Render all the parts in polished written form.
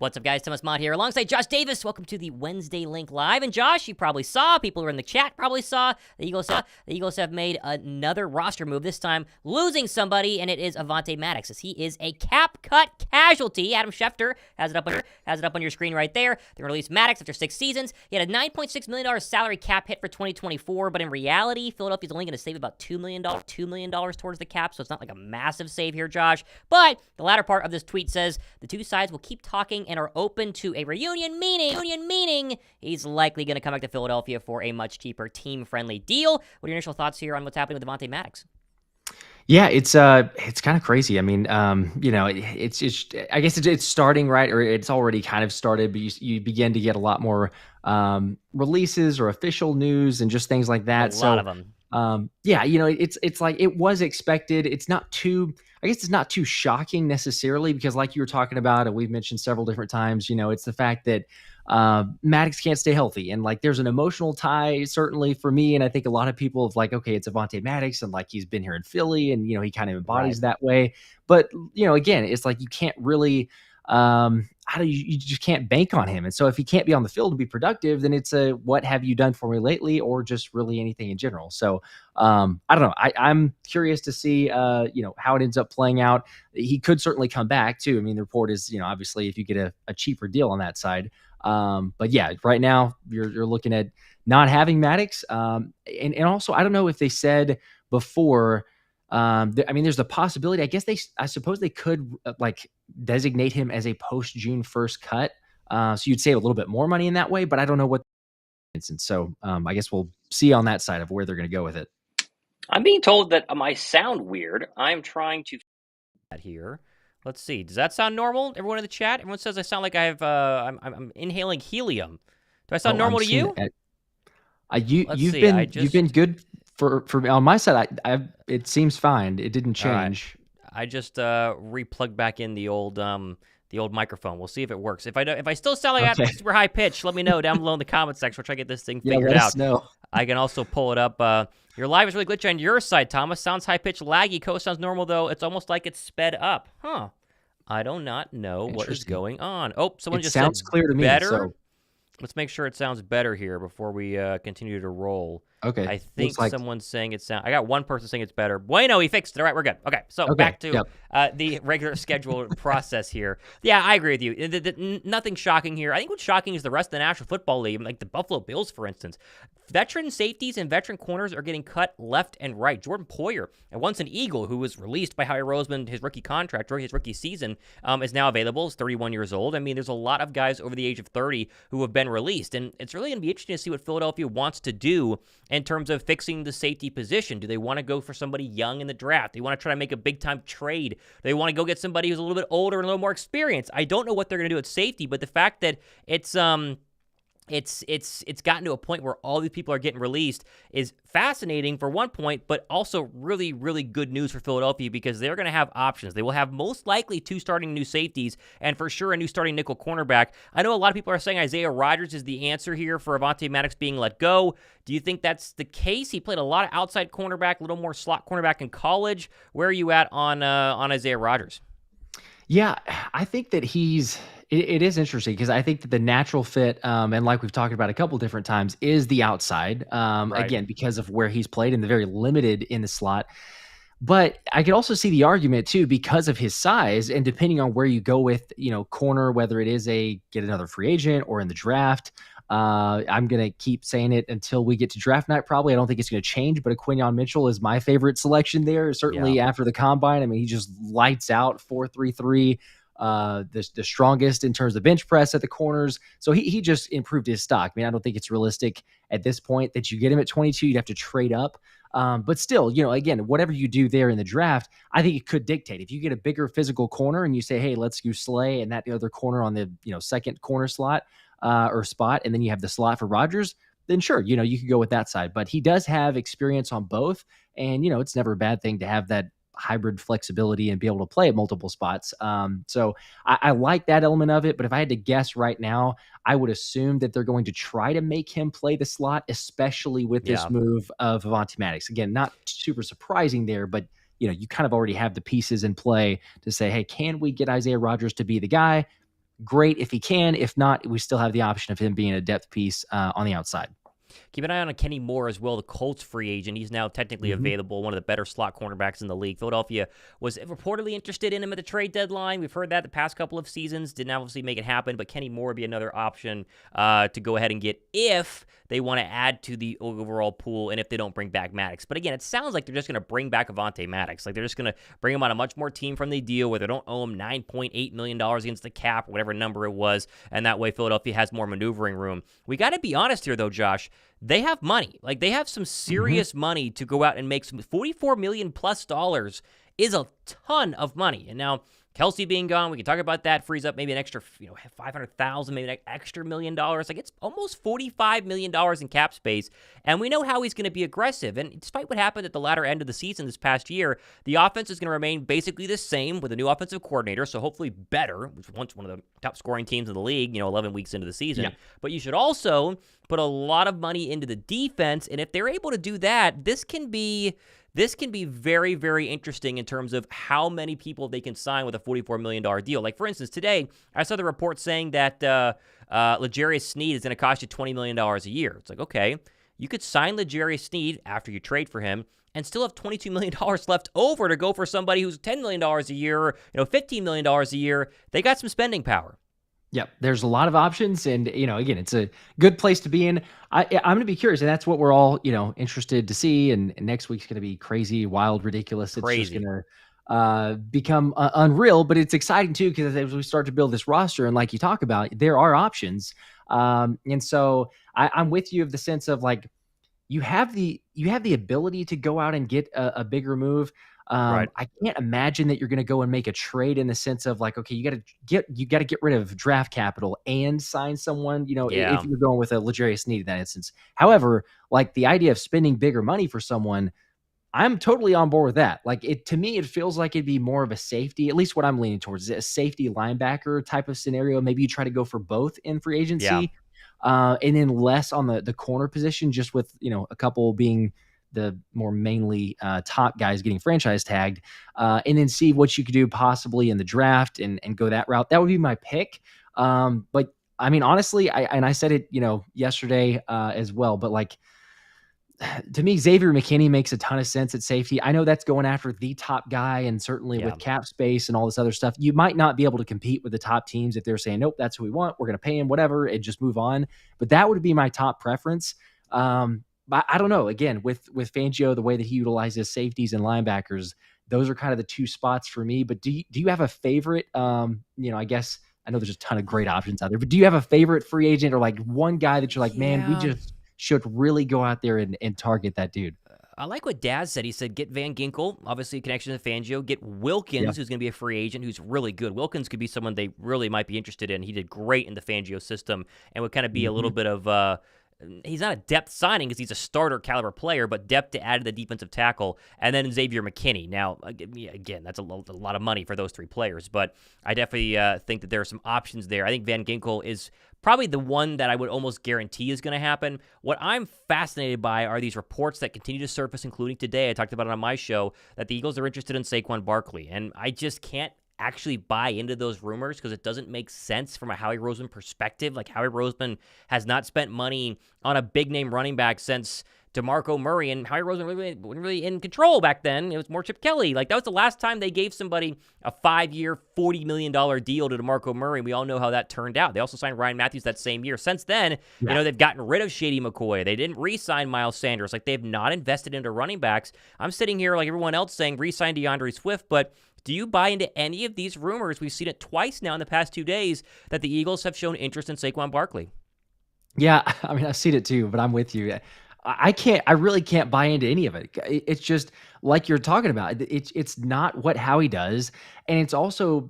What's up, guys? Thomas Mott here alongside Josh Davis. Welcome to the Wednesday Link Live. And Josh, you probably saw, people who are in the chat probably saw, the Eagles have made another roster move, this time losing somebody, and it is Avante Maddox, as he is a cap cut casualty. Adam Schefter has it up on your screen right there. They released Maddox after 6 seasons. He had a $9.6 million salary cap hit for 2024, but in reality, Philadelphia's only going to save about $2 million towards the cap, so it's not like a massive save here, Josh. But the latter part of this tweet says the two sides will keep talking and are open to a reunion, meaning he's likely going to come back to Philadelphia for a much cheaper, team-friendly deal. What are your initial thoughts here on what's happening with Avante Maddox? Yeah, it's kind of crazy. I mean, it's I guess it's starting, right, or it's already kind of started, but you begin to get a lot more releases or official news and just things like that. A lot of them. Yeah, it's like it was expected. I guess it's not too shocking necessarily, because like you were talking about, and we've mentioned several different times, it's the fact that Maddox can't stay healthy. And like, there's an emotional tie, certainly for me. And I think a lot of people have like, okay, it's Avante Maddox, and like, he's been here in Philly, and, he kind of embodies that way. But, again, it's like, you can't really, you just can't bank on him. And so if he can't be on the field and be productive, then it's what have you done for me lately, or just really anything in general. So I don't know. I'm curious to see, how it ends up playing out. He could certainly come back too. I mean, the report is, obviously if you get a cheaper deal on that side. But yeah, right now you're looking at not having Maddox. And also, I don't know if they said before, there's the possibility, I suppose they could designate him as a post June 1st cut. So you'd save a little bit more money in that way, but I don't know what. And so I guess we'll see on that side of where they're going to go with it. I'm being told that I sound weird. I'm trying to here. Let's see. Does that sound normal? Everyone in the chat? Everyone says I sound like I'm inhaling helium. Do I sound normal to you? You've been good for on my side. It seems fine. It didn't change. Right. I just replugged back in the old microphone. We'll see if it works. If I still sound like I'm super high pitched, let me know down below in the comment section. We'll try to get this thing figured out. Know. I can also pull it up. Your live is really glitchy on your side, Thomas. Sounds high pitched, laggy. Coast sounds normal though. It's almost like it's sped up. Huh. I do not know what is going on. Oh, someone just sounds said clear to me. Better. So. Let's make sure it sounds better here before we continue to roll. Okay. I think someone's saying it sounds. I got one person saying it's better. Bueno, he fixed it. All right, we're good. Okay, so back to the regular schedule process here. Yeah, I agree with you. Nothing shocking here. I think what's shocking is the rest of the National Football League, like the Buffalo Bills, for instance. Veteran safeties and veteran corners are getting cut left and right. Jordan Poyer, and once an Eagle who was released by Howie Roseman, his rookie contract during his rookie season, is now available. He's 31 years old. I mean, there's a lot of guys over the age of 30 who have been released, and it's really going to be interesting to see what Philadelphia wants to do in terms of fixing the safety position. Do they want to go for somebody young in the draft? Do they want to try to make a big-time trade? Do they want to go get somebody who's a little bit older and a little more experienced? I don't know what they're going to do at safety, but the fact that it's gotten to a point where all these people are getting released is fascinating for one point, but also really, really good news for Philadelphia, because they're going to have options. They will have most likely 2 starting new safeties, and for sure a new starting nickel cornerback. I know a lot of people are saying Isaiah Rodgers is the answer here for Avante Maddox being let go. Do you think that's the case? He played a lot of outside cornerback, a little more slot cornerback in college. Where are you at on Isaiah Rodgers? Yeah, I think that it is interesting, because I think that the natural fit, and like we've talked about a couple different times, is the outside. Right. Again, because of where he's played and the very limited in the slot. But I could also see the argument too, because of his size, and depending on where you go with, corner, whether it is get another free agent or in the draft. I'm going to keep saying it until we get to draft night. Probably. I don't think it's going to change, but Quinyon Mitchell is my favorite selection there. Certainly after the combine. I mean, he just lights out 4.33. The strongest in terms of bench press at the corners. So he just improved his stock. I mean, I don't think it's realistic at this point that you get him at 22. You'd have to trade up. But still, again, whatever you do there in the draft, I think it could dictate. If you get a bigger physical corner and you say, hey, let's go Slay and that other corner on the second corner slot or spot, and then you have the slot for Rodgers, then sure, you could go with that side. But he does have experience on both. And, it's never a bad thing to have that hybrid flexibility and be able to play at multiple spots. So I like that element of it. But if I had to guess right now, I would assume that they're going to try to make him play the slot, especially with this move of Avante Maddox. Again, not super surprising there, but you kind of already have the pieces in play to say, hey, can we get Isaiah Rodgers to be the guy? great if he can. If not, we still have the option of him being a depth piece on the outside. Keep an eye on Kenny Moore as well, the Colts free agent. He's now technically available, one of the better slot cornerbacks in the league. Philadelphia was reportedly interested in him at the trade deadline. We've heard that the past couple of seasons. Didn't obviously make it happen, but Kenny Moore would be another option to go ahead and get if they want to add to the overall pool and if they don't bring back Maddox. But again, it sounds like they're just going to bring back Avante Maddox. Like they're just going to bring him on a much more team-friendly deal where they don't owe him $9.8 million against the cap, or whatever number it was, and that way Philadelphia has more maneuvering room. We got to be honest here, though, Josh. They have money. Like, they have some serious money to go out and make some $44 million plus is a ton of money. And now Kelce being gone, we can talk about that, frees up maybe an extra, $500,000, maybe an extra $1 million. Like, it's almost $45 million in cap space. And we know how he's going to be aggressive. And despite what happened at the latter end of the season this past year, the offense is going to remain basically the same with a new offensive coordinator. So hopefully better, which once one of the top scoring teams in the league, 11 weeks into the season. Yeah. But you should also put a lot of money into the defense. And if they're able to do that, this can be very, very interesting in terms of how many people they can sign with a $44 million deal. Like, for instance, today, I saw the report saying that JariusSneed is going to cost you $20 million a year. It's like, okay, you could sign JariusSneed after you trade for him and still have $22 million left over to go for somebody who's $10 million a year, $15 million a year. They got some spending power. Yep, there's a lot of options, and again, it's a good place to be in. I'm going to be curious, and that's what we're all interested to see. And next week's going to be crazy, wild, ridiculous. It's just going to become unreal, but it's exciting too because as we start to build this roster, and like you talk about, there are options. And so I'm with you of the sense of like you have the ability to go out and get a bigger move. Right. I can't imagine that you're going to go and make a trade in the sense of like, okay, you got to get rid of draft capital and sign someone, if you're going with a JariusSneed in that instance. However, like the idea of spending bigger money for someone, I'm totally on board with that. Like to me, it feels like it'd be more of a safety, at least what I'm leaning towards, a safety linebacker type of scenario. Maybe you try to go for both in free agency, and then less on the corner position, just with, a couple being the more mainly top guys getting franchise tagged, and then see what you could do possibly in the draft and go that route. That would be my pick. But I mean, honestly, I said it, yesterday as well, but like to me, Xavier McKinney makes a ton of sense at safety. I know that's going after the top guy, and certainly with cap space and all this other stuff, you might not be able to compete with the top teams if they're saying, nope, that's who we want. We're going to pay him whatever and just move on. But that would be my top preference. But I don't know. Again, with Fangio, the way that he utilizes safeties and linebackers, those are kind of the two spots for me. But do you have a favorite? I guess I know there's a ton of great options out there, but do you have a favorite free agent or like one guy that you're like, man, we just should really go out there and target that dude? I like what Daz said. He said, get Van Ginkel, obviously a connection to Fangio. Get Wilkins, who's going to be a free agent, who's really good. Wilkins could be someone they really might be interested in. He did great in the Fangio system and would kind of be a little bit of he's not a depth signing because he's a starter caliber player, but depth to add to the defensive tackle. And then Xavier McKinney. Now, again, that's a lot of money for those three players, but I definitely think that there are some options there. I think Van Ginkel is probably the one that I would almost guarantee is going to happen. What I'm fascinated by are these reports that continue to surface, including today. I talked about it on my show, that the Eagles are interested in Saquon Barkley, and I just can't actually buy into those rumors because it doesn't make sense from a Howie Roseman perspective. Like, Howie Roseman has not spent money on a big-name running back since DeMarco Murray, and Howie Roseman wasn't really in control back then. It was more Chip Kelly. Like, that was the last time they gave somebody a 5-year, $40 million deal to DeMarco Murray. We all know how that turned out. They also signed Ryan Matthews that same year. Since then, they've gotten rid of Shady McCoy. They didn't re-sign Miles Sanders. Like, they've not invested into running backs. I'm sitting here like everyone else saying re-sign DeAndreSwift, but do you buy into any of these rumors? We've seen it twice now in the past 2 days that the Eagles have shown interest in Saquon Barkley. Yeah, I mean, I've seen it too, but I'm with you. I really can't buy into any of it. It's just like you're talking about. It's not what Howie does. And it's also,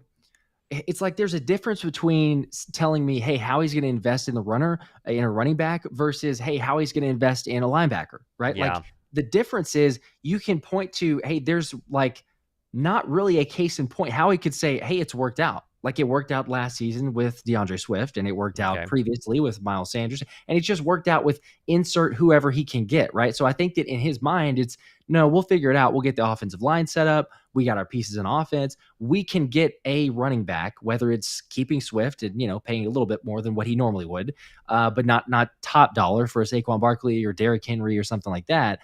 it's like there's a difference between telling me, hey, Howie's going to invest in the runner, in a running back, versus, hey, Howie's going to invest in a linebacker, right? Yeah. Like the difference is you can point to, hey, there's like not really a case in point. Howie could say, hey, it's worked out. like it worked out last season with AndreSwift, and it worked out previously with Miles Sanders, and it just worked out with insert whoever he can get, right? So I think that in his mind, it's no, we'll figure it out. We'll get the offensive line set up. We got our pieces in offense. We can get a running back, whether it's keeping Swift and, paying a little bit more than what he normally would, but not top dollar for a Saquon Barkley or Derrick Henry or something like that.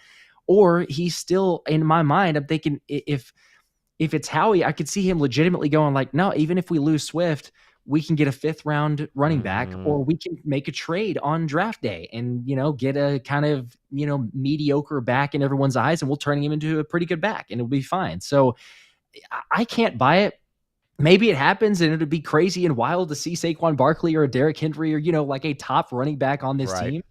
Or he's still, in my mind, I'm thinking if it's Howie, I could see him legitimately going like, no, even if we lose Swift, we can get a 5th round running back, or we can make a trade on draft day and, get a kind of, mediocre back in everyone's eyes, and we'll turn him into a pretty good back and it'll be fine. So I can't buy it. Maybe it happens and it'd be crazy and wild to see Saquon Barkley or Derrick Henry or, like a top running back on this team.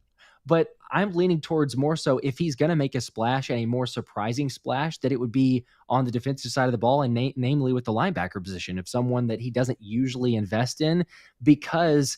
But I'm leaning towards more so if he's going to make a splash and a more surprising splash, that it would be on the defensive side of the ball, and namely with the linebacker position of someone that he doesn't usually invest in, because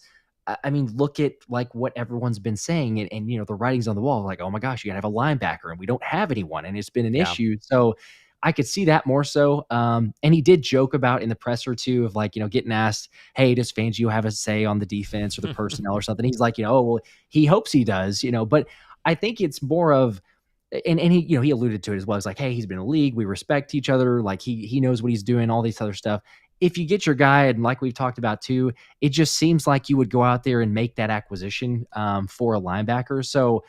I mean, look at like what everyone's been saying and the writing's on the wall, like, oh my gosh, you gotta have a linebacker and we don't have anyone. And it's been an issue. So I could see that more so. And he did joke about in the presser too of like, getting asked, hey, does Fangio have a say on the defense or the personnel or something? He's like, oh, well, he hopes he does, but I think it's more of, and he, he alluded to it as well. It's like, hey, he's been in the league. We respect each other. Like he knows what he's doing, all these other stuff. If you get your guy, and like we've talked about too, it just seems like you would go out there and make that acquisition for a linebacker. So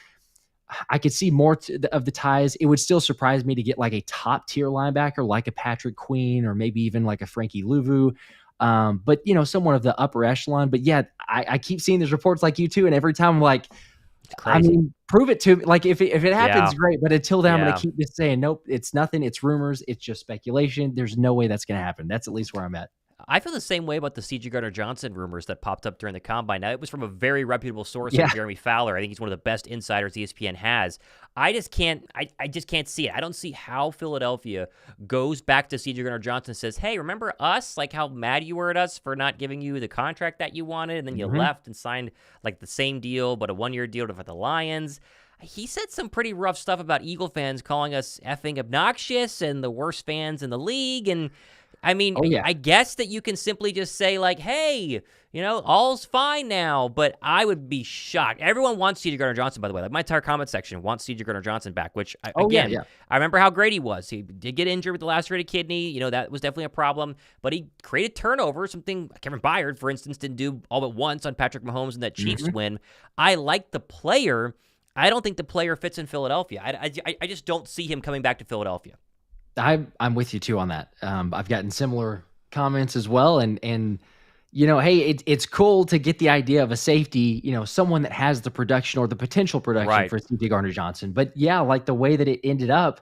I could see more of the ties. It would still surprise me to get like a top tier linebacker, like a Patrick Queen, or maybe even like a Frankie Louvu. But someone of the upper echelon. But yeah, I keep seeing these reports like you too. And every time I'm like, I mean, prove it to me. Like if it happens, great. But until then, I'm going to keep just saying, nope, it's nothing. It's rumors. It's just speculation. There's no way that's going to happen. That's at least where I'm at. I feel the same way about the CJ Gardner-Johnson rumors that popped up during the combine. Now, it was from a very reputable source, like Jeremy Fowler. I think he's one of the best insiders ESPN has. I just can't see it. I don't see how Philadelphia goes back to CJ Gardner-Johnson and says, hey, remember us? Like how mad you were at us for not giving you the contract that you wanted, and then you left and signed like the same deal, but a 1-year deal for the Lions. He said some pretty rough stuff about Eagle fans, calling us effing obnoxious and the worst fans in the league. And I mean, I guess that you can simply just say like, hey, all's fine now, but I would be shocked. Everyone wants CJ Gardner-Johnson, by the way. Like my entire comment section wants CJ Gardner-Johnson back, which I remember how great he was. He did get injured with the lacerated kidney. That was definitely a problem, but he created turnovers, something Kevin Byard, for instance, didn't do all but once on Patrick Mahomes in that Chiefs win. I like the player. I don't think the player fits in Philadelphia. I just don't see him coming back to Philadelphia. I'm with you too on that. I've gotten similar comments as well, and hey, it's cool to get the idea of a safety, someone that has the production or the potential production for CJ Gardner-Johnson. But yeah, like the way that it ended up,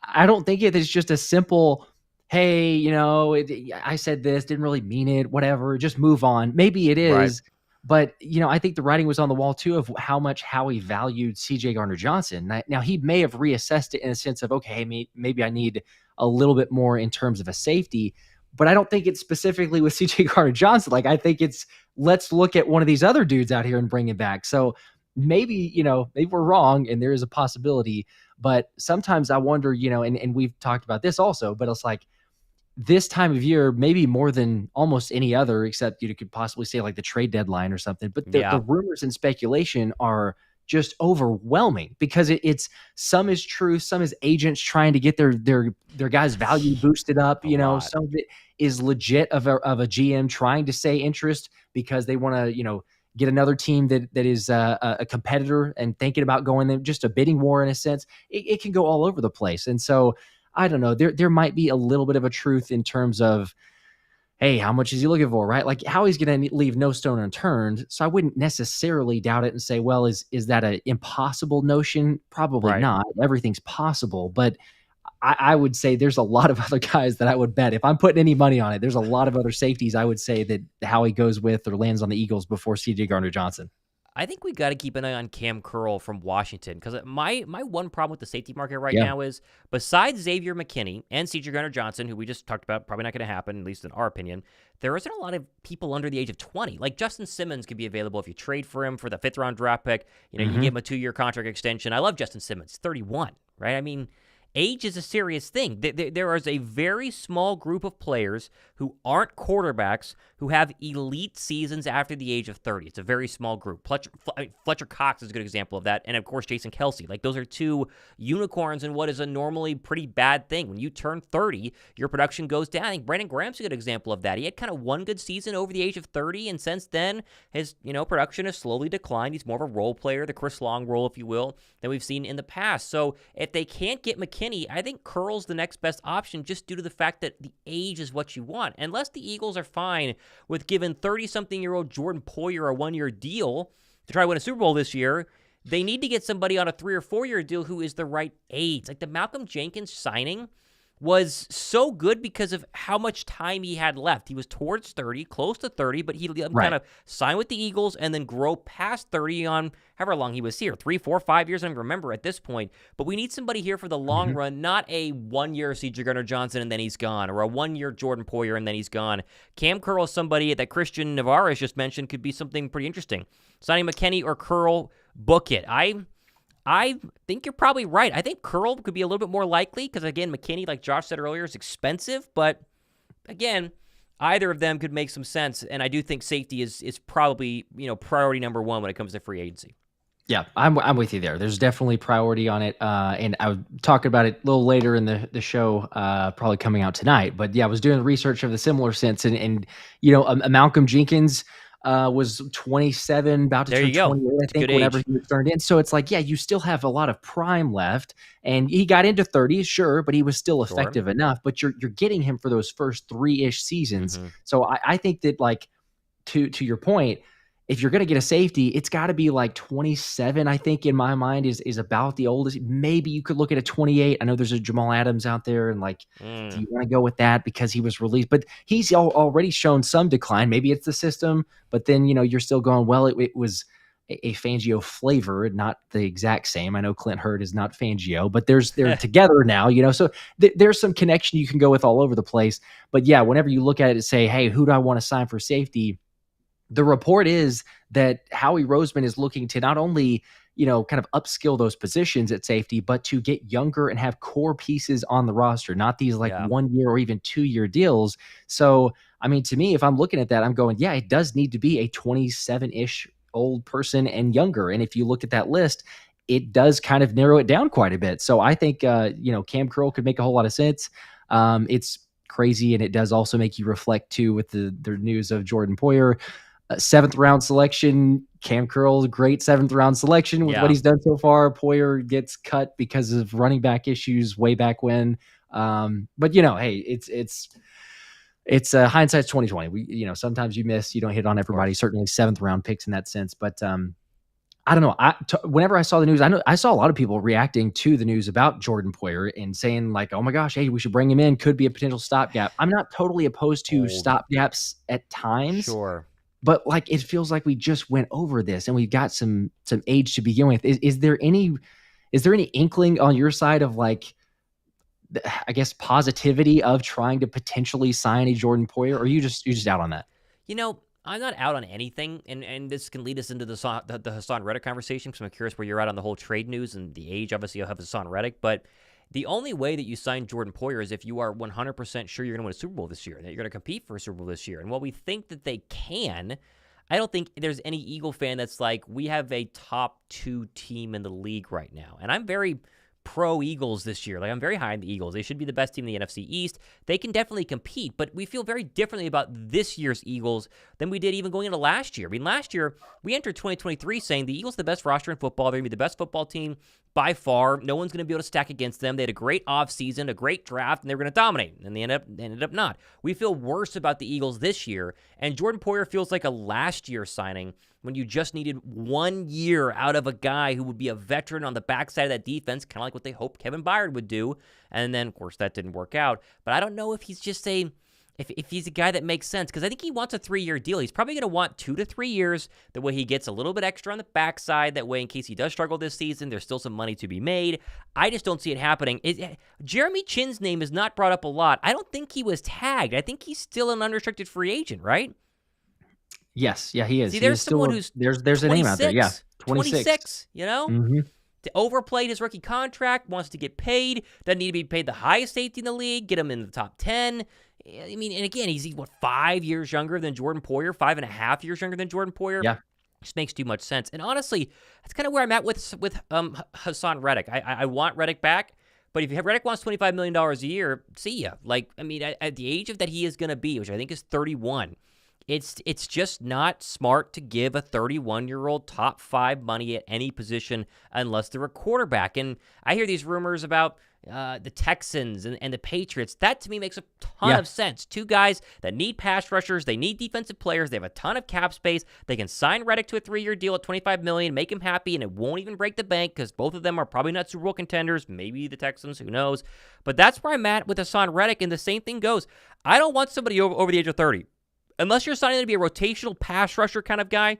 I don't think it is just a simple, hey, I said this, didn't really mean it, whatever, just move on. Maybe it is. But, I think the writing was on the wall, too, of how much Howie valued CJ Gardner-Johnson. Now, he may have reassessed it in a sense of, okay, maybe I need a little bit more in terms of a safety. But I don't think it's specifically with CJ Gardner-Johnson. Like, I think it's, let's look at one of these other dudes out here and bring him back. So maybe, maybe we're wrong and there is a possibility. But sometimes I wonder, and we've talked about this also, but it's like, this time of year, maybe more than almost any other, except you could possibly say like the trade deadline or something. But the rumors and speculation are just overwhelming because it's some is true, some is agents trying to get their guys' value boosted up. Some of it is legit of a GM trying to say interest because they want to get another team that is a competitor and thinking about going there, just a bidding war in a sense. It can go all over the place, and so. I don't know. There might be a little bit of a truth in terms of, hey, how much is he looking for, right? Like how he's going to leave no stone unturned. So I wouldn't necessarily doubt it and say, well, is that an impossible notion? Probably not. Everything's possible. But I would say there's a lot of other guys that I would bet. If I'm putting any money on it, there's a lot of other safeties I would say that Howie goes with or lands on the Eagles before CJ Gardner-Johnson. I think we got to keep an eye on Cam Curl from Washington because my one problem with the safety market right now is besides Xavier McKinney and CJ Gardner-Johnson, who we just talked about, probably not going to happen, at least in our opinion, there isn't a lot of people under the age of 20. Like Justin Simmons could be available if you trade for him for the 5th-round draft pick. You give him a 2-year contract extension. I love Justin Simmons, 31, right? I mean, age is a serious thing. There is a very small group of players who aren't quarterbacks who have elite seasons after the age of 30. It's a very small group. Fletcher Cox is a good example of that, and of course Jason Kelce. Like, those are two unicorns in what is a normally pretty bad thing. When you turn 30, your production goes down. I think Brandon Graham's a good example of that. He had kind of one good season over the age of 30, and since then his production has slowly declined. He's more of a role player, the Chris Long role, if you will, than we've seen in the past. So if they can't get McKinney, I think Curl's the next best option just due to the fact that the age is what you want. Unless the Eagles are fine with giving 30-something-year-old Jordan Poyer a one-year deal to try to win a Super Bowl this year, they need to get somebody on a 3 or 4 year deal who is the right age. Like, the Malcolm Jenkins signing was so good because of how much time he had left. He was towards 30, close to 30, but he kind of signed with the Eagles and then grow past 30 on however long he was here, 3, 4, 5 years, I don't remember at this point. But we need somebody here for the long run, not a 1 year CJ Gardner-Johnson and then he's gone, or a 1 year Jordan Poyer and then he's gone. Cam Curl is somebody that Christian Navarez just mentioned could be something pretty interesting. Signing McKinney or Curl, book it. I think you're probably right. I think Curl could be a little bit more likely because, again, McKinney, like Josh said earlier, is expensive. But, again, either of them could make some sense. And I do think safety is probably, priority number one when it comes to free agency. Yeah, I'm with you there. There's definitely priority on it. And I was talking about it a little later in the show, probably coming out tonight. But, yeah, I was doing research of the similar sense. And a Malcolm Jenkins was 27, about to turn 28, I think, whenever he was turned in. So it's like, yeah, you still have a lot of prime left. And he got into 30, sure, but he was still effective enough. But you're getting him for those first 3-ish seasons. So I think that, like, to your point, if you're going to get a safety, it's got to be like 27, I think, in my mind, is about the oldest. Maybe you could look at a 28. I know there's a Jamal Adams out there, and like, do you want to go with that because he was released? But he's already shown some decline. Maybe it's the system, but then, you're still going, well, it was a Fangio flavor, not the exact same. I know Clint Hurd is not Fangio, but they're together now, so there's some connection you can go with all over the place. But yeah, whenever you look at it and say, hey, who do I want to sign for safety? The report is that Howie Roseman is looking to not only, kind of upskill those positions at safety, but to get younger and have core pieces on the roster, not these 1 year or even 2 year deals. So, I mean, to me, if I'm looking at that, I'm going, yeah, it does need to be a 27-ish old person and younger. And if you look at that list, it does kind of narrow it down quite a bit. So I think, Cam Curl could make a whole lot of sense. It's crazy. And it does also make you reflect too with the news of Jordan Poyer. 7th round selection. Cam Curl, great 7th round selection with what he's done so far. Poyer gets cut because of running back issues way back when. But hey, it's hindsight's 2020. We, sometimes you miss, you don't hit on everybody. Certainly 7th round picks in that sense. But I don't know. Whenever I saw the news, I saw a lot of people reacting to the news about Jordan Poyer and saying like, "Oh my gosh, hey, we should bring him in. Could be a potential stopgap." I'm not totally opposed to stopgaps at times. Sure. But like, it feels like we just went over this and we've got some age to begin with. Is there any inkling on your side of like, I guess, positivity of trying to potentially sign a Jordan Poyer, or are you just out on that? I'm not out on anything, and this can lead us into the Hassan Reddick conversation because I'm curious where you're at on the whole trade news and the age. Obviously, you'll have Hassan Reddick, but the only way that you sign Jordan Poyer is if you are 100% sure you're going to win a Super Bowl this year, that you're going to compete for a Super Bowl this year. And while we think that they can, I don't think there's any Eagle fan that's like, we have a top 2 team in the league right now. And I'm very pro Eagles this year. Like, I'm very high on the Eagles. They should be the best team in the NFC East. They can definitely compete, but we feel very differently about this year's Eagles than we did even going into last year. I mean, last year, we entered 2023 saying the Eagles are the best roster in football. They're going to be the best football team by far. No one's going to be able to stack against them. They had a great offseason, a great draft, and they were going to dominate, and they ended up not. We feel worse about the Eagles this year, and Jordan Poyer feels like a last year signing when you just needed 1 year out of a guy who would be a veteran on the backside of that defense, kind of like what they hoped Kevin Byard would do. And then, of course, that didn't work out. But I don't know if he's just if he's a guy that makes sense, because I think he wants a 3-year deal. He's probably going to want 2 to 3 years. That way he gets a little bit extra on the backside. That way, in case he does struggle this season, there's still some money to be made. I just don't see it happening. Jeremy Chinn's name is not brought up a lot. I don't think he was tagged. I think he's still an unrestricted free agent, right? Yes, yeah, he is. See, there's someone who's there's a name out there, yeah, 26. overplayed his rookie contract, wants to get paid, doesn't need to be paid the highest safety in the league, get him in the top 10. I mean, and again, he's 5 years younger than Jordan Poyer, 5.5 years younger than Jordan Poyer. Yeah. Just makes too much sense. And honestly, that's kind of where I'm at with Haason Reddick. I want Reddick back, but if Reddick wants $25 million a year, see ya. Like, I mean, at the age that he is going to be, which I think is 31, it's just not smart to give a 31-year-old top 5 money at any position unless they're a quarterback. And I hear these rumors about the Texans and the Patriots. That to me makes a ton of sense. 2 guys that need pass rushers, they need defensive players, they have a ton of cap space. They can sign Reddick to a 3-year deal at $25 million, make him happy, and it won't even break the bank because both of them are probably not Super Bowl contenders. Maybe the Texans, who knows? But that's where I'm at with Haason Reddick, and the same thing goes. I don't want somebody over the age of 30. Unless you're signing to be a rotational pass rusher kind of guy,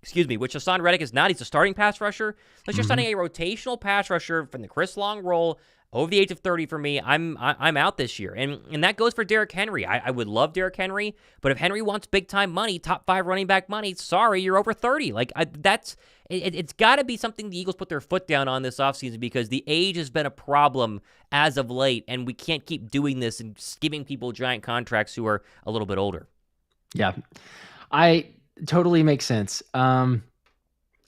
which Haason Reddick is not. He's a starting pass rusher. Unless you're signing a rotational pass rusher from the Chris Long role over the age of 30 for me, I'm out this year. And that goes for Derrick Henry. I would love Derrick Henry, but if Henry wants big-time money, top 5 running back money, sorry, you're over 30. Like, it's got to be something the Eagles put their foot down on this offseason because the age has been a problem as of late, and we can't keep doing this and giving people giant contracts who are a little bit older. Yeah, I totally makes sense. And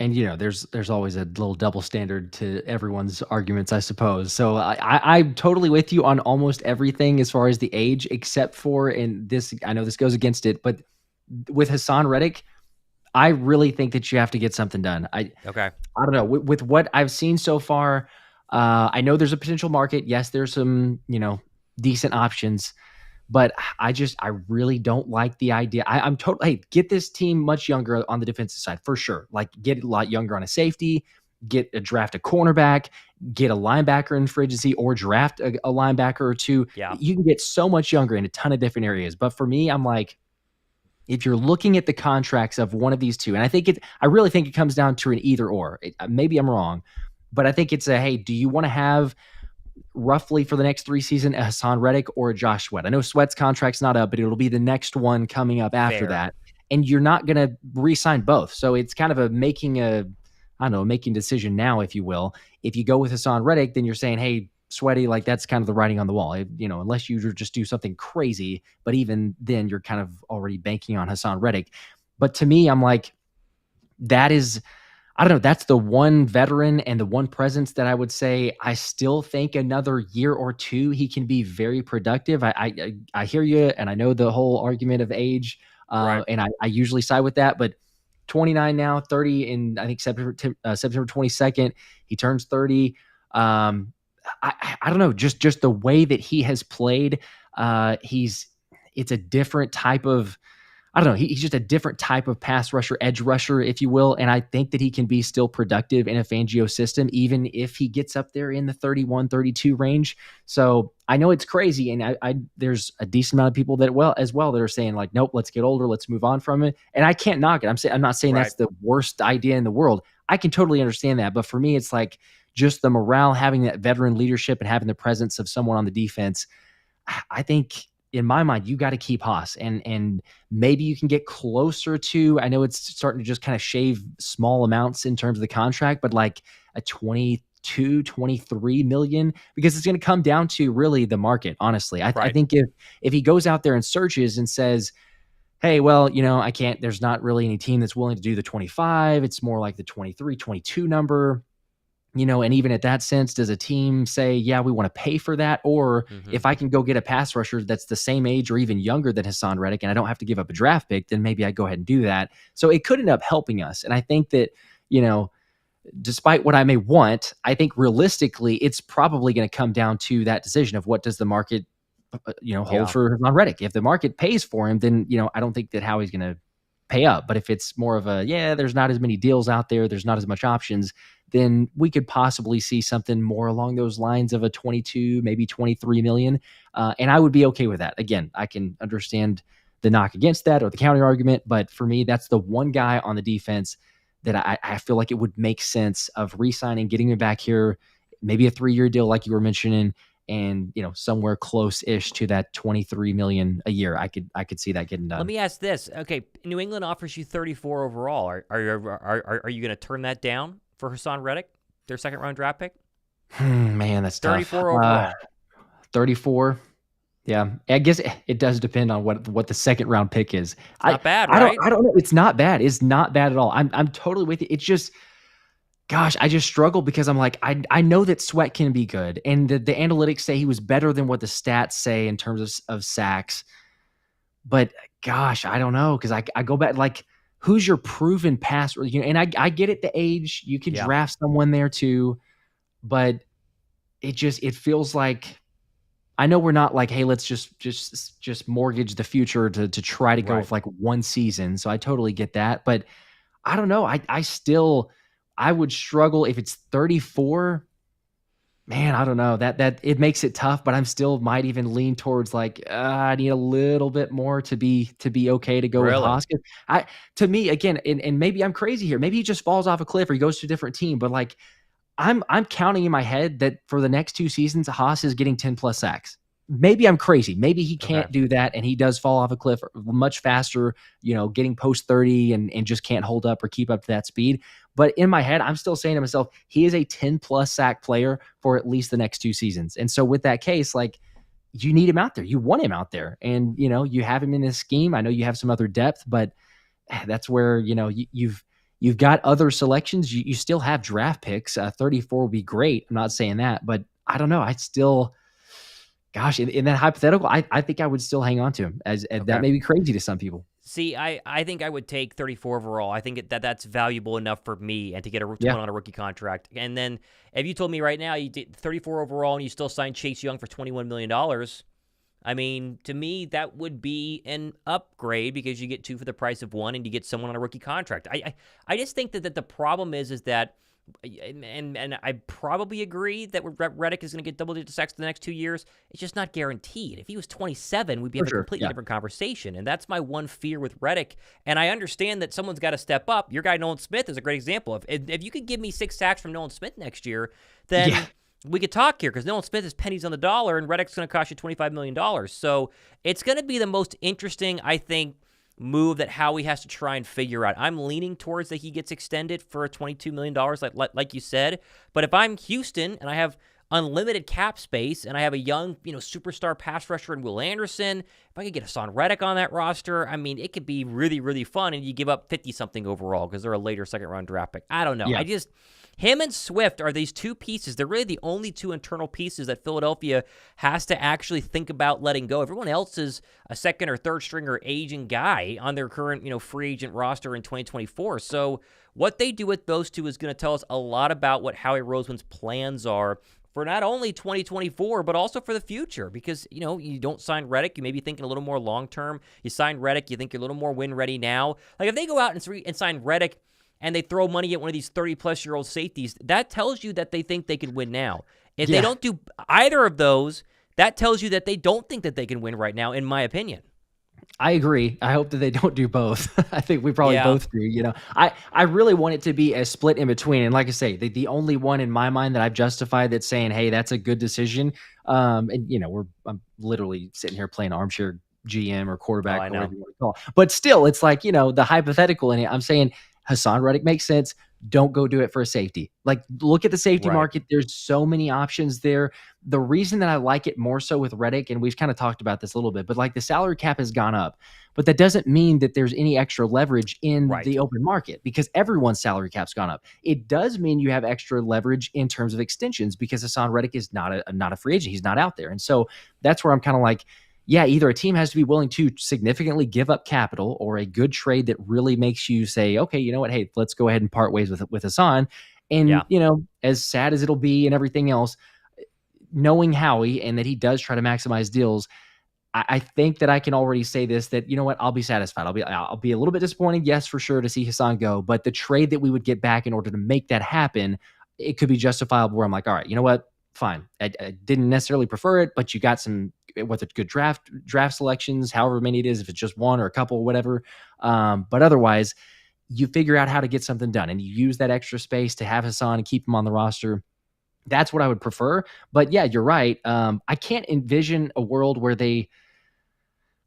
there's always a little double standard to everyone's arguments, I suppose. So I'm totally with you on almost everything as far as the age, except for, and this, I know this goes against it, but with Haason Reddick, I really think that you have to get something done. I don't know. With what I've seen so far, I know there's a potential market. Yes, there's some, decent options. But I really don't like the idea. I'm totally, hey, get this team much younger on the defensive side for sure. Like, get a lot younger on a safety, draft a cornerback, get a linebacker in free agency, or draft a linebacker or 2. Yeah. You can get so much younger in a ton of different areas. But for me, I'm like, if you're looking at the contracts of one of these 2, and I really think it comes down to an either or. Maybe I'm wrong, but I think it's hey, do you want to have roughly for the next 3 seasons, a Haason Reddick or a Josh Sweat? I know Sweat's contract's not up, but it'll be the next one coming up after that. And you're not going to re-sign both. So it's kind of making a decision now, if you will. If you go with Haason Reddick, then you're saying, hey, Sweaty, like, that's kind of the writing on the wall, unless you just do something crazy. But even then, you're kind of already banking on Haason Reddick. But to me, I'm like, that is, I don't know. That's the one veteran and the one presence that I would say I still think another year or 2 he can be very productive. I hear you, and I know the whole argument of age, and I usually side with that. But 29 now, 30 in I think September 22nd, he turns 30. I don't know, just the way that he has played. It's a different type of. I don't know. He's just a different type of pass rusher, edge rusher, if you will. And I think that he can be still productive in a Fangio system, even if he gets up there in the 31, 32 range. So I know it's crazy. And there's a decent amount of people that are saying like, nope, let's get older. Let's move on from it. And I can't knock it. I'm not saying that's the worst idea in the world. I can totally understand that. But for me, it's like just the morale, having that veteran leadership and having the presence of someone on the defense. I think, in my mind, you got to keep Haas, and maybe you can get closer to, I know it's starting to just kind of shave small amounts in terms of the contract, but like a 22, 23 million, because it's going to come down to really the market. Honestly, I think if he goes out there and searches and says, hey, well, I can't, there's not really any team that's willing to do the 25. It's more like the 23, 22 number. And even at that sense, does a team say, yeah, we want to pay for that? Or if I can go get a pass rusher that's the same age or even younger than Haason Reddick and I don't have to give up a draft pick, then maybe I go ahead and do that. So it could end up helping us. And I think that, despite what I may want, I think realistically, it's probably going to come down to that decision of what does the market, hold for Haason Reddick. If the market pays for him, then, I don't think that Howie's going to pay up. But if it's more of there's not as many deals out there, there's not as much options, then we could possibly see something more along those lines of a 22, maybe 23 million. And I would be okay with that. Again, I can understand the knock against that or the counter argument, but for me, that's the one guy on the defense that I feel like it would make sense of re-signing, getting him back here, maybe a 3-year deal like you were mentioning, and somewhere close-ish to that 23 million a year. I could see that getting done. Let me ask this. Okay, New England offers you 34 overall. Are you going to turn that down for Haason Reddick? their second round draft pick? Man, that's 34 overall. 34. Yeah, I guess it does depend on what the second round pick is. Not bad, right? I don't know. It's not bad. It's not bad at all. I'm totally with you. It's just, gosh, I just struggle because I'm like, I know that Sweat can be good, and the analytics say he was better than what the stats say in terms of sacks. But gosh, I don't know, because I go back, like, who's your proven pass? You know, and I get it, the age, you can draft someone there too, but it feels like, I know we're not like, hey, let's just mortgage the future to try to go with like one season. So I totally get that, but I don't know. I would struggle if it's 34. Man, I don't know, that it makes it tough, but I'm still might even lean towards like, I need a little bit more to be okay to go with Hoskins. To me, again, and maybe I'm crazy here. Maybe he just falls off a cliff or he goes to a different team, but like, I'm counting in my head that for the next 2 seasons, Haas is getting 10 plus sacks. Maybe I'm crazy. Maybe he can't do that, and he does fall off a cliff much faster, getting post 30 and just can't hold up or keep up to that speed. But in my head, I'm still saying to myself, he is a 10 plus sack player for at least the next 2 seasons. And so with that case, like, you need him out there. You want him out there, and you have him in this scheme. I know you have some other depth, but that's where you've got other selections. You still have draft picks. 34 would be great. I'm not saying that, but I don't know. I still, gosh, in that hypothetical, I think I would still hang on to him. That may be crazy to some people. See, I think I would take 34 overall. I think that's valuable enough for me and to get on a rookie contract. And then if you told me right now you did 34 overall and you still signed Chase Young for $21 million, I mean, to me, that would be an upgrade because you get 2 for the price of 1 and you get someone on a rookie contract. I just think that the problem is that, and I probably agree that Reddick is going to get double-digit sacks the next 2 years. It's just not guaranteed. If he was 27, we'd be having a completely different conversation, and that's my one fear with Reddick. And I understand that someone's got to step up. Your guy Nolan Smith is a great example. If you could give me 6 sacks from Nolan Smith next year, then... Yeah. We could talk here because Nolan Smith is pennies on the dollar and Reddick's going to cost you $25 million. So it's going to be the most interesting, I think, move that Howie has to try and figure out. I'm leaning towards that he gets extended for $22 million, like you said. But if I'm Houston and I have unlimited cap space and I have a young, superstar pass rusher in Will Anderson, if I could get Hassan Reddick on that roster, I mean, it could be really, really fun. And you give up 50-something overall because they're a later second-round draft pick. I don't know. Yeah. Him and Swift are these 2 pieces. They're really the only 2 internal pieces that Philadelphia has to actually think about letting go. Everyone else is a second or third stringer aging guy on their current, free agent roster in 2024. So what they do with those 2 is going to tell us a lot about what Howie Roseman's plans are for not only 2024, but also for the future. Because, you don't sign Reddick, you may be thinking a little more long-term. You sign Reddick, you think you're a little more win-ready now. Like, if they go out and sign Reddick, and they throw money at one of these 30-plus-year-old safeties, that tells you that they think they can win now. If they don't do either of those, that tells you that they don't think that they can win right now, in my opinion. I agree. I hope that they don't do both. I think we probably both do. I really want it to be a split in between. And like I say, the only one in my mind that I've justified that's saying, hey, that's a good decision. I'm literally sitting here playing armchair GM or quarterback, or whatever you want to call it. But still, it's like, the hypothetical in it. I'm saying Hassan Reddick makes sense. Don't go do it for a safety. Like, look at the safety market. There's so many options there. The reason that I like it more so with Reddick, and we've kind of talked about this a little bit, but like, the salary cap has gone up, but that doesn't mean that there's any extra leverage in the open market because everyone's salary cap's gone up. It does mean you have extra leverage in terms of extensions because Hassan Reddick is not a free agent. He's not out there. And so that's where I'm kind of like, yeah, either a team has to be willing to significantly give up capital or a good trade that really makes you say, okay, you know what? Hey, let's go ahead and part ways with Hassan. And, as sad as it'll be and everything else, knowing Howie and that he does try to maximize deals, I think that I can already say this, that, you know what? I'll be satisfied. I'll be a little bit disappointed. Yes, for sure, to see Hassan go, but the trade that we would get back in order to make that happen, it could be justifiable where I'm like, all right, you know what? Fine. I didn't necessarily prefer it, but you got some with a good draft selections, however many it is, if it's just one or a couple, whatever. But otherwise, you figure out how to get something done and you use that extra space to have Hassan and keep him on the roster. That's what I would prefer. But yeah, you're right. I can't envision a world where they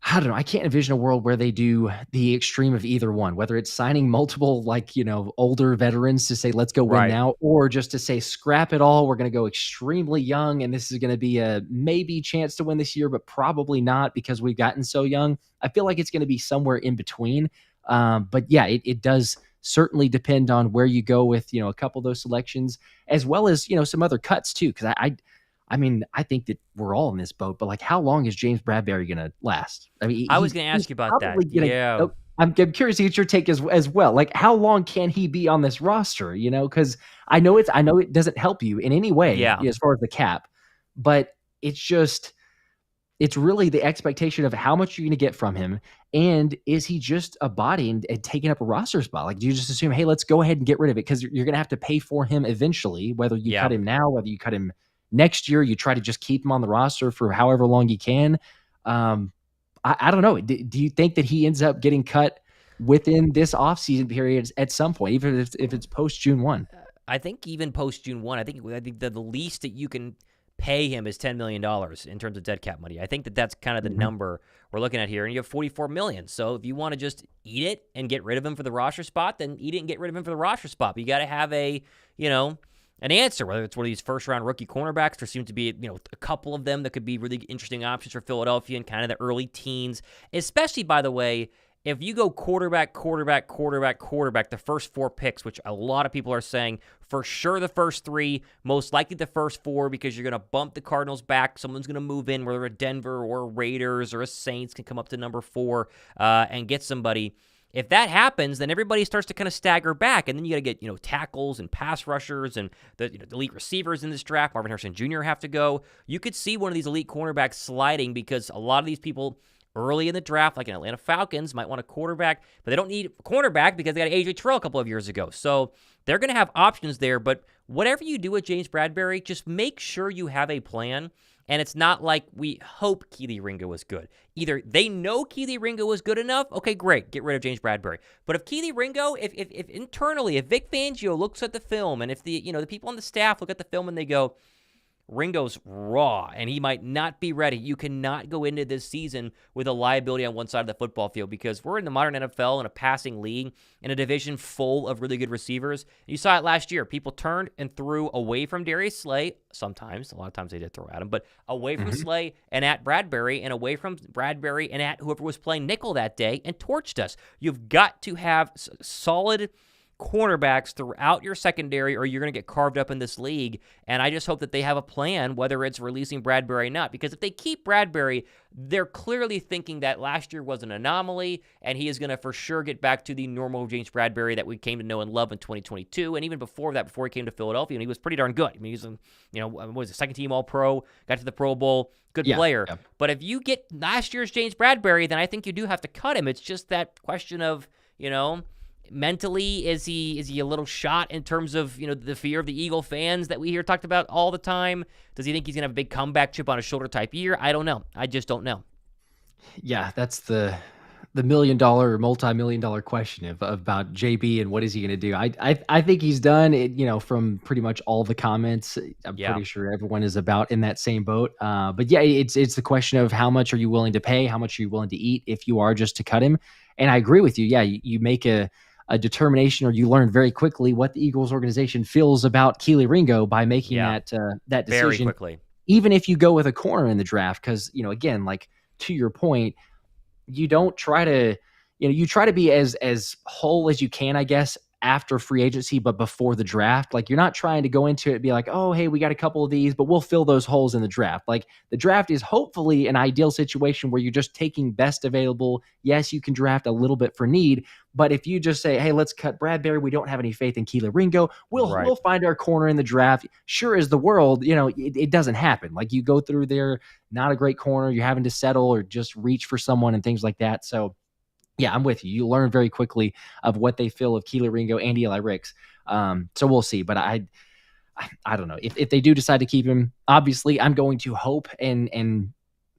I don't know. I can't envision a world where they do the extreme of either one, whether it's signing multiple, older veterans to say, let's go win Right. now, or just to say, scrap it all. We're going to go extremely young. And this is going to be a maybe chance to win this year, but probably not because we've gotten so young. I feel like it's going to be somewhere in between. But yeah, it does certainly depend on where you go with, a couple of those selections, as well as, some other cuts too. Cause I mean, I think that we're all in this boat, but how long is James Bradberry going to last? I mean, I was going to ask you about that. Yeah. I'm curious to get your take as well. How long can he be on this roster? Because I know it doesn't help you in any way as far as the cap, but it's really the expectation of how much you're going to get from him. And is he just a body and taking up a roster spot? Do you just assume, hey, let's go ahead and get rid of it? Because you're going to have to pay for him eventually, whether you cut him now, whether you cut him next year, you try to just keep him on the roster for however long you can. I don't know. Do you think that he ends up getting cut within this offseason period at some point, even if it's post June 1? I think even post June 1, I think the least that you can pay him is $10 million in terms of dead cap money. I think that's kind of the number we're looking at here. And you have $44 million. So if you want to just eat it and get rid of him for the roster spot, then eat it and get rid of him for the roster spot. But you got to have an answer, whether it's one of these first-round rookie cornerbacks. There seems to be, a couple of them that could be really interesting options for Philadelphia in kind of the early teens, especially, by the way, if you go quarterback, the first 4 picks, which a lot of people are saying for sure the first 3, most likely the first 4, because you're going to bump the Cardinals back. Someone's going to move in, whether a Denver or a Raiders or a Saints can come up to number 4 and get somebody. If that happens, then everybody starts to kind of stagger back, and then you got to get tackles and pass rushers and the elite receivers in this draft. Marvin Harrison Jr. have to go. You could see one of these elite cornerbacks sliding because a lot of these people early in the draft, like in Atlanta Falcons, might want a quarterback, but they don't need a cornerback because they got A.J. Terrell a couple of years ago. So they're going to have options there, but whatever you do with James Bradberry, just make sure you have a plan. And it's not like we hope Kelee Ringo is good. Either they know Kelee Ringo is good enough, okay, great, get rid of James Bradberry. But if Kelee Ringo, if internally, if Vic Fangio looks at the film, and if the people on the staff look at the film and they go, Ringo's raw, and he might not be ready. You cannot go into this season with a liability on one side of the football field because we're in the modern NFL in a passing league in a division full of really good receivers. You saw it last year. People turned and threw away from Darius Slay. Sometimes, a lot of times they did throw at him, but away from Slay and at Bradberry, and away from Bradberry and at whoever was playing nickel that day, and torched us. You've got to have solid cornerbacks throughout your secondary or you're going to get carved up in this league, and I just hope that they have a plan, whether it's releasing Bradberry or not, because if they keep Bradberry, they're clearly thinking that last year was an anomaly, and he is going to for sure get back to the normal James Bradberry that we came to know and love in 2022, and even before that, before he came to Philadelphia, and he was pretty darn good. I mean, he was, what was it, second-team All-Pro, got to the Pro Bowl, good player. Yeah. But if you get last year's James Bradberry, then I think you do have to cut him. It's just that question of, mentally, is he a little shot in terms of, the fear of the Eagle fans that we hear talked about all the time? Does he think he's going to have a big comeback chip on his shoulder type year? I don't know. I just don't know. Yeah, that's the $1 million or multi-million dollar question about JB and what is he going to do. I think he's done it, from pretty much all the comments. I'm pretty sure everyone is about in that same boat. But yeah, it's the question of how much are you willing to pay? How much are you willing to eat if you are just to cut him? And I agree with you. Yeah, you make a determination, or you learn very quickly what the Eagles organization feels about Kelee Ringo by making that decision very quickly. Even if you go with a corner in the draft, because again, like to your point, you don't try to, you try to be as whole as you can, I guess, after free agency, but before the draft. Like, you're not trying to go into it and be like, oh, hey, we got a couple of these, but we'll fill those holes in the draft. Like, the draft is hopefully an ideal situation where you're just taking best available. Yes, you can draft a little bit for need, but if you just say, hey, let's cut Bradberry, we don't have any faith in Kelee Ringo, we'll find our corner in the draft. Sure as the world, it doesn't happen. Like, you go through there, not a great corner, you're having to settle or just reach for someone and things like that. So yeah, I'm with you. You learn very quickly of what they feel of Kelee Ringo and Eli Ricks. So we'll see. But I don't know. If they do decide to keep him, obviously I'm going to hope and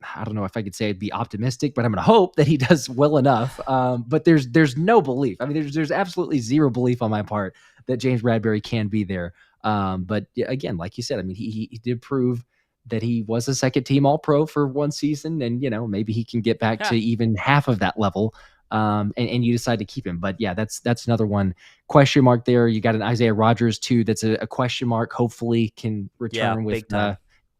I don't know if I could say I'd be optimistic, but I'm going to hope that he does well enough. But there's no belief. I mean, there's absolutely zero belief on my part that James Bradberry can be there. But again, like you said, I mean, he did prove that he was a second team All-Pro for one season, and maybe he can get back to even half of that level. And you decide to keep him. But yeah, that's another one question mark there. You got an Isaiah Rodgers too. That's a question mark. Hopefully can return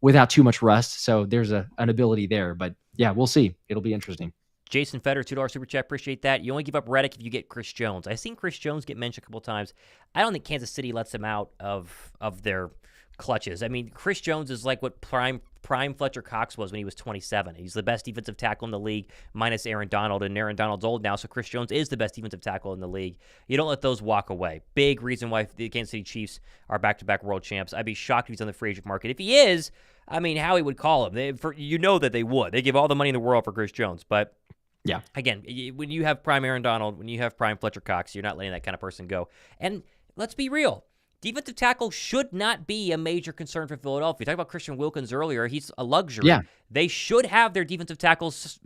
without too much rust. So there's an ability there, but yeah, we'll see. It'll be interesting. Jason Feder, $2 super chat. Appreciate that. You only give up Reddick if you get Chris Jones. I've seen Chris Jones get mentioned a couple times. I don't think Kansas City lets him out of their clutches. I mean, Chris Jones is like what prime Fletcher Cox was when he was 27. He's the best defensive tackle in the league, minus Aaron Donald, and Aaron Donald's old now, so Chris Jones is the best defensive tackle in the league. You don't let those walk away. Big reason why the Kansas City Chiefs are back-to-back world champs. I'd be shocked if he's on the free agent market. If he is, I mean, Howie would call him. That they would. They give all the money in the world for Chris Jones, but yeah, again, when you have prime Aaron Donald, when you have prime Fletcher Cox, you're not letting that kind of person go. And let's be real. Defensive tackle should not be a major concern for Philadelphia. You talked about Christian Wilkins earlier. He's a luxury. Yeah. They should have their defensive tackles,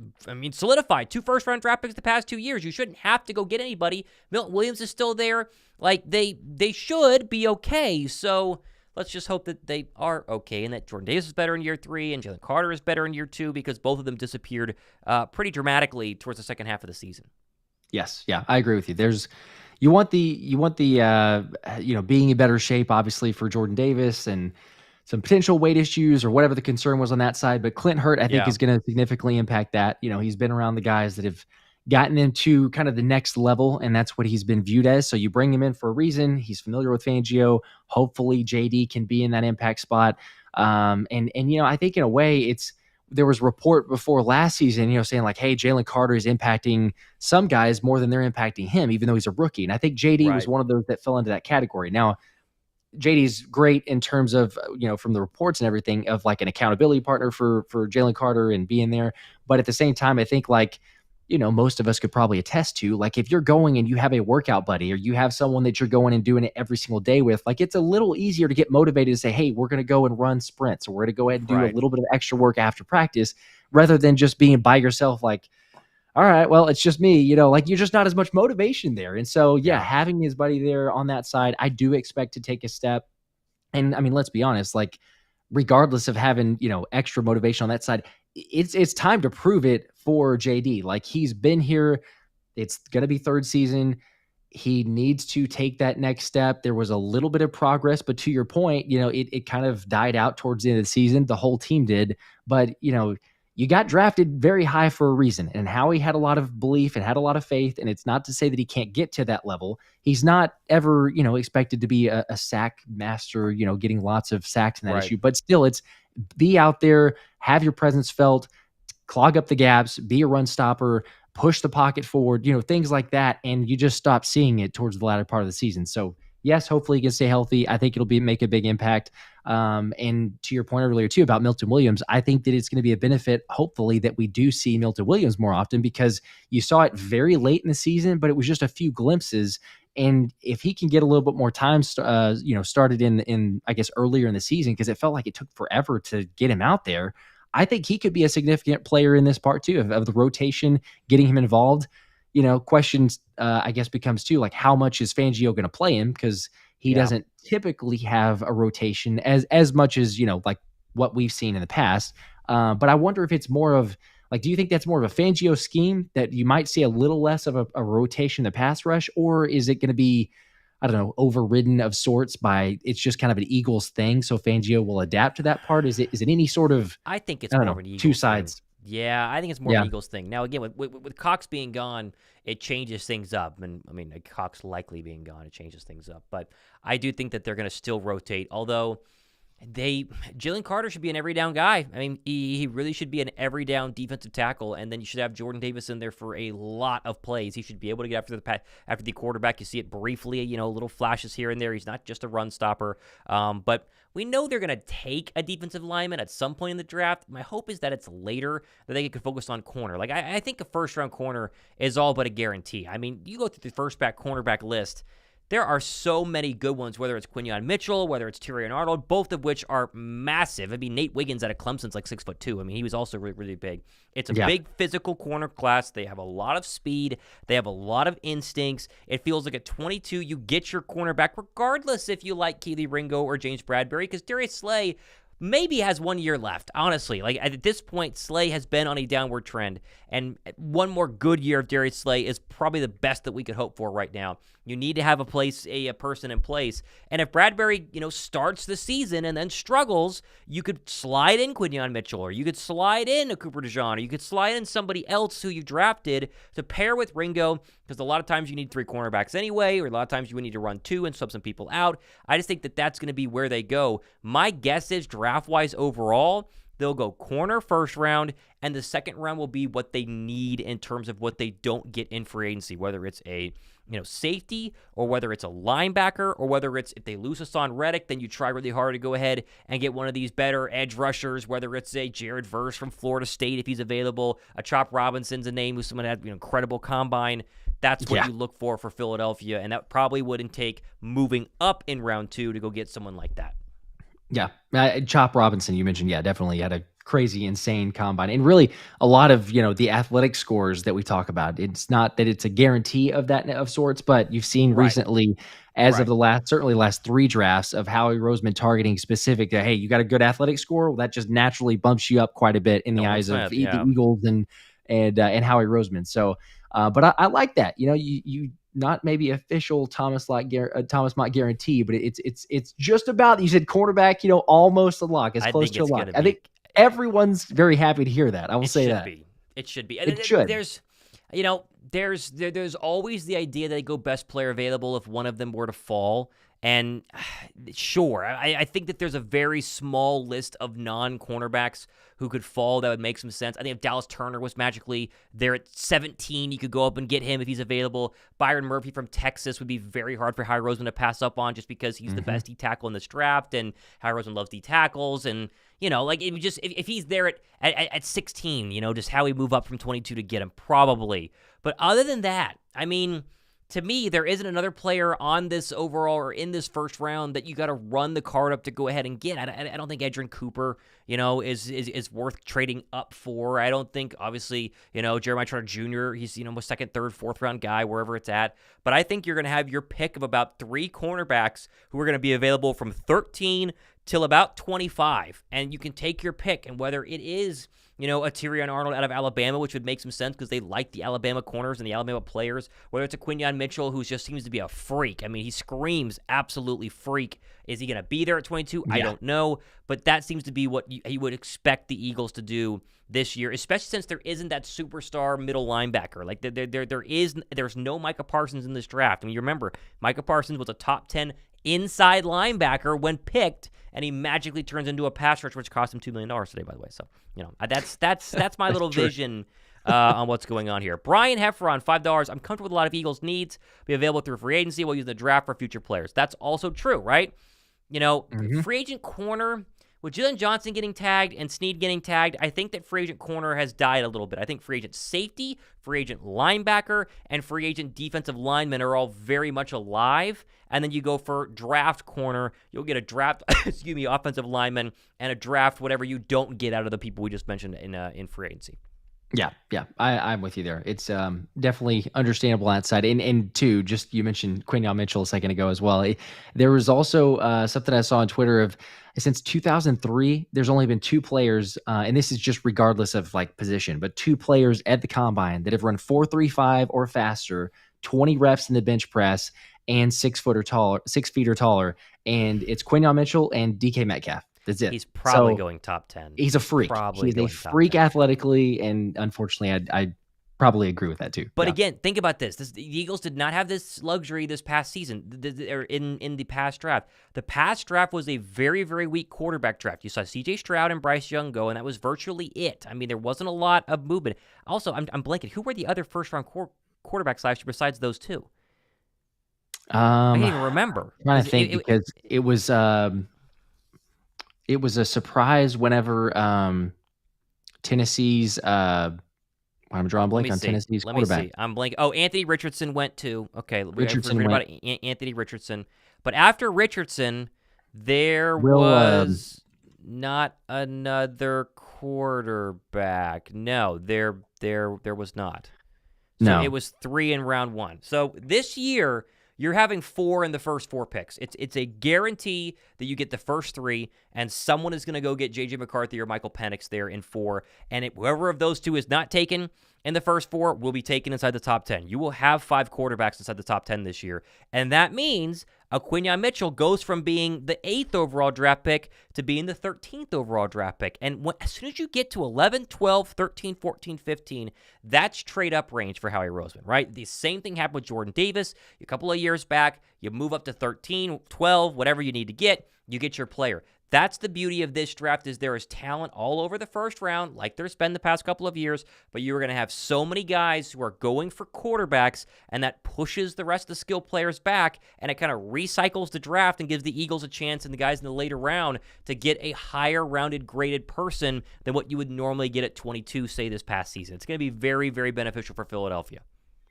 solidified. 2 first-round draft picks the past 2 years. You shouldn't have to go get anybody. Milton Williams is still there. Like, they should be okay. So let's just hope that they are okay and that Jordan Davis is better in year 3 and Jalen Carter is better in year 2 because both of them disappeared pretty dramatically towards the second half of the season. Yes. Yeah, I agree with you. You want the being in better shape, obviously, for Jordan Davis and some potential weight issues or whatever the concern was on that side. But Clint Hurt, I think, is going to significantly impact that. He's been around the guys that have gotten into kind of the next level, and that's what he's been viewed as. So you bring him in for a reason. He's familiar with Fangio. Hopefully JD can be in that impact spot. And I think in a way there was report before last season, saying like, hey, Jalen Carter is impacting some guys more than they're impacting him, even though he's a rookie. And I think JD was one of those that fell into that category. Now, JD's great in terms of, from the reports and everything of like an accountability partner for Jalen Carter and being there. But at the same time, I think like, most of us could probably attest to, like, if you're going and you have a workout buddy or you have someone that you're going and doing it every single day with, like, it's a little easier to get motivated to say, hey, we're going to go and run sprints, or we're going to go ahead and do a little bit of extra work after practice, rather than just being by yourself. Like, all right, well, it's just me, like you're just not as much motivation there. And so, having his buddy there on that side, I do expect to take a step. And I mean, let's be honest, like, regardless of having, extra motivation on that side, it's time to prove it for JD. Like, he's been here. It's going to be 3rd season. He needs to take that next step. There was a little bit of progress, but to your point, it kind of died out towards the end of the season. The whole team did. But, you got drafted very high for a reason. And Howie had a lot of belief and had a lot of faith. And it's not to say that he can't get to that level. He's not ever, expected to be a sack master, getting lots of sacks in that issue. But still, it's be out there, have your presence felt, clog up the gaps, be a run stopper, push the pocket forward, things like that. And you just stop seeing it towards the latter part of the season. So yes, hopefully he can stay healthy. I think it'll make a big impact. And to your point earlier too about Milton Williams, I think that it's going to be a benefit, hopefully, that we do see Milton Williams more often, because you saw it very late in the season, but it was just a few glimpses. And if he can get a little bit more time, started in I guess earlier in the season, because it felt like it took forever to get him out there, I think he could be a significant player in this part too of the rotation, getting him involved. Questions I guess becomes too, like, how much is Fangio going to play him? Because he doesn't typically have a rotation as much as, like what we've seen in the past. But I wonder if it's more of like, do you think that's more of a Fangio scheme that you might see a little less of a rotation in the pass rush, or is it going to be, I don't know, overridden of sorts by it's just kind of an Eagles thing, so Fangio will adapt to that part? Is it any sort of, I think it's more of an Eagles two sides thing. Yeah, I think it's more of an Eagles thing. Now, again, with Cox being gone, it changes things up. And I mean, Cox likely being gone, it changes things up. But I do think that they're going to still rotate, although Jalen Carter should be an every down guy. I mean, he really should be an every down defensive tackle, and then you should have Jordan Davis in there for a lot of plays. He should be able to get after the quarterback. You see it briefly, little flashes here and there. He's not just a run stopper. But we know they're going to take a defensive lineman at some point in the draft. My hope is that it's later, that they can focus on corner. Like, I think a first-round corner is all but a guarantee. I mean, you go through the cornerback list, there are so many good ones, whether it's Quinyon Mitchell, whether it's Tyrion Arnold, both of which are massive. I mean, Nate Wiggins out of Clemson's like 6'2". I mean, he was also really, really big. It's a big physical corner class. They have a lot of speed. They have a lot of instincts. It feels like at 22, you get your cornerback, regardless if you like Keely Ringo or James Bradberry, because Darius Slay, maybe has 1 year left, honestly. Like, at this point, Slay has been on a downward trend, and one more good year of Darius Slay is probably the best that we could hope for right now. You need to have a person in place, and if Bradberry, starts the season and then struggles, you could slide in Quinyon Mitchell, or you could slide in a Cooper DeJean, or you could slide in somebody else who you drafted to pair with Ringo, because a lot of times you need 3 cornerbacks anyway, or a lot of times you would need to run 2 and sub some people out. I just think that that's going to be where they go. My guess is draft-wise overall, they'll go corner first round, and the second round will be what they need in terms of what they don't get in free agency, whether it's a safety, or whether it's a linebacker, or whether it's, if they lose Haason Reddick, then you try really hard to go ahead and get one of these better edge rushers, whether it's a Jared Verse from Florida State if he's available, a Chop Robinson's a name who's someone that had incredible combine. That's what you look for Philadelphia, and that probably wouldn't take moving up in round 2 to go get someone like that. Yeah. Chop Robinson, you mentioned, definitely had a crazy, insane combine. And really, a lot of, the athletic scores that we talk about, it's not that it's a guarantee of that of sorts, but you've seen recently, as of the last 3 drafts, of Howie Roseman targeting specific to, hey, you got a good athletic score, well, that just naturally bumps you up quite a bit in the eyes of the Eagles and Howie Roseman. So, but I like that. You not maybe official Thomas Mott guarantee, but it's just about, you said cornerback, almost a lock, as close to a lock. I think everyone's very happy to hear that. I will say that. It should be. It should. There's always the idea that they go best player available if one of them were to fall. And sure, I think that there's a very small list of non-cornerbacks who could fall that would make some sense. I think if Dallas Turner was magically there at 17, you could go up and get him if he's available. Byron Murphy from Texas would be very hard for Howie Roseman to pass up on, just because he's the best D tackle in this draft, and Howie Roseman loves D tackles. And if he's there at 16, just how we move up from 22 to get him, probably. But other than that, I mean, to me, there isn't another player on this overall or in this first round that you got to run the card up to go ahead and get. I don't think Edgerrin Cooper, is worth trading up for. I don't think, obviously, Jeremiah Trotter Jr., he's, a second, third, fourth round guy, wherever it's at. But I think you're going to have your pick of about 3 cornerbacks who are going to be available from 13 till about 25. And you can take your pick, and whether it is, a Tyrion Arnold out of Alabama, which would make some sense because they like the Alabama corners and the Alabama players, whether it's a Quinyon Mitchell, who just seems to be a freak. I mean, he screams absolutely freak. Is he going to be there at 22? I don't know, but that seems to be what he would expect the Eagles to do this year, especially since there isn't that superstar middle linebacker. Like, there's no Micah Parsons in this draft. I mean, you remember, Micah Parsons was a top 10 inside linebacker when picked, and he magically turns into a pass rush, which cost him $2 million today, by the way. So, that's my little vision on what's going on here. Brian Heffron, $5. I'm comfortable with a lot of Eagles needs. Be available through free agency. We'll use the draft for future players. That's also true, right? Free agent corner, with Jalen Johnson getting tagged and Sneed getting tagged, I think that free agent corner has died a little bit. I think free agent safety, free agent linebacker, and free agent defensive linemen are all very much alive. And then you go for draft corner. You'll get a draft, offensive lineman, and a draft whatever you don't get out of the people we just mentioned in free agency. Yeah, I'm with you there. It's definitely understandable on that side. And two, just you mentioned Quinyon Mitchell a second ago as well. There was also something I saw on Twitter of, since 2003, there's only been 2 players, and this is just regardless of like position, but 2 players at the combine that have run 4.35 or faster, 20 reps in the bench press, and 6 feet or taller. And it's Quinyon Mitchell and DK Metcalf. That's it. He's probably going top 10. He's a freak. He's a freak athletically, and unfortunately, I probably agree with that too. But again, think about this. The Eagles did not have this luxury this past season, or in the past draft. The past draft was a very, very weak quarterback draft. You saw C.J. Stroud and Bryce Young go, and that was virtually it. I mean, there wasn't a lot of movement. Also, I'm blanking. Who were the other first-round quarterbacks last year besides those 2? I can't even remember. I'm trying to think because it was a surprise whenever Tennessee's I'm drawing blank on Tennessee's quarterback. Let me see. I'm blank. Oh, Anthony Richardson went too. Okay, Richardson went. About Anthony Richardson. But after Richardson, there was not another quarterback. No, there was not. So it was 3 in round 1. So this year, you're having 4 in the first 4 picks. It's a guarantee that you get the first 3, and someone is going to go get J.J. McCarthy or Michael Penix there in 4, and whoever of those 2 is not taken in the first 4 will be taken inside the top 10. You will have 5 quarterbacks inside the top 10 this year, and that means Quinyon Mitchell goes from being the 8th overall draft pick to being the 13th overall draft pick. And as soon as you get to 11, 12, 13, 14, 15, that's trade-up range for Howie Roseman, right? The same thing happened with Jordan Davis. A couple of years back, you move up to 13, 12, whatever you need to get, you get your player. That's the beauty of this draft, is there is talent all over the first round, like there's been the past couple of years, but you're going to have so many guys who are going for quarterbacks, and that pushes the rest of the skill players back, and it kind of recycles the draft and gives the Eagles a chance and the guys in the later round to get a higher rounded graded person than what you would normally get at 22, say, this past season. It's going to be very, very beneficial for Philadelphia.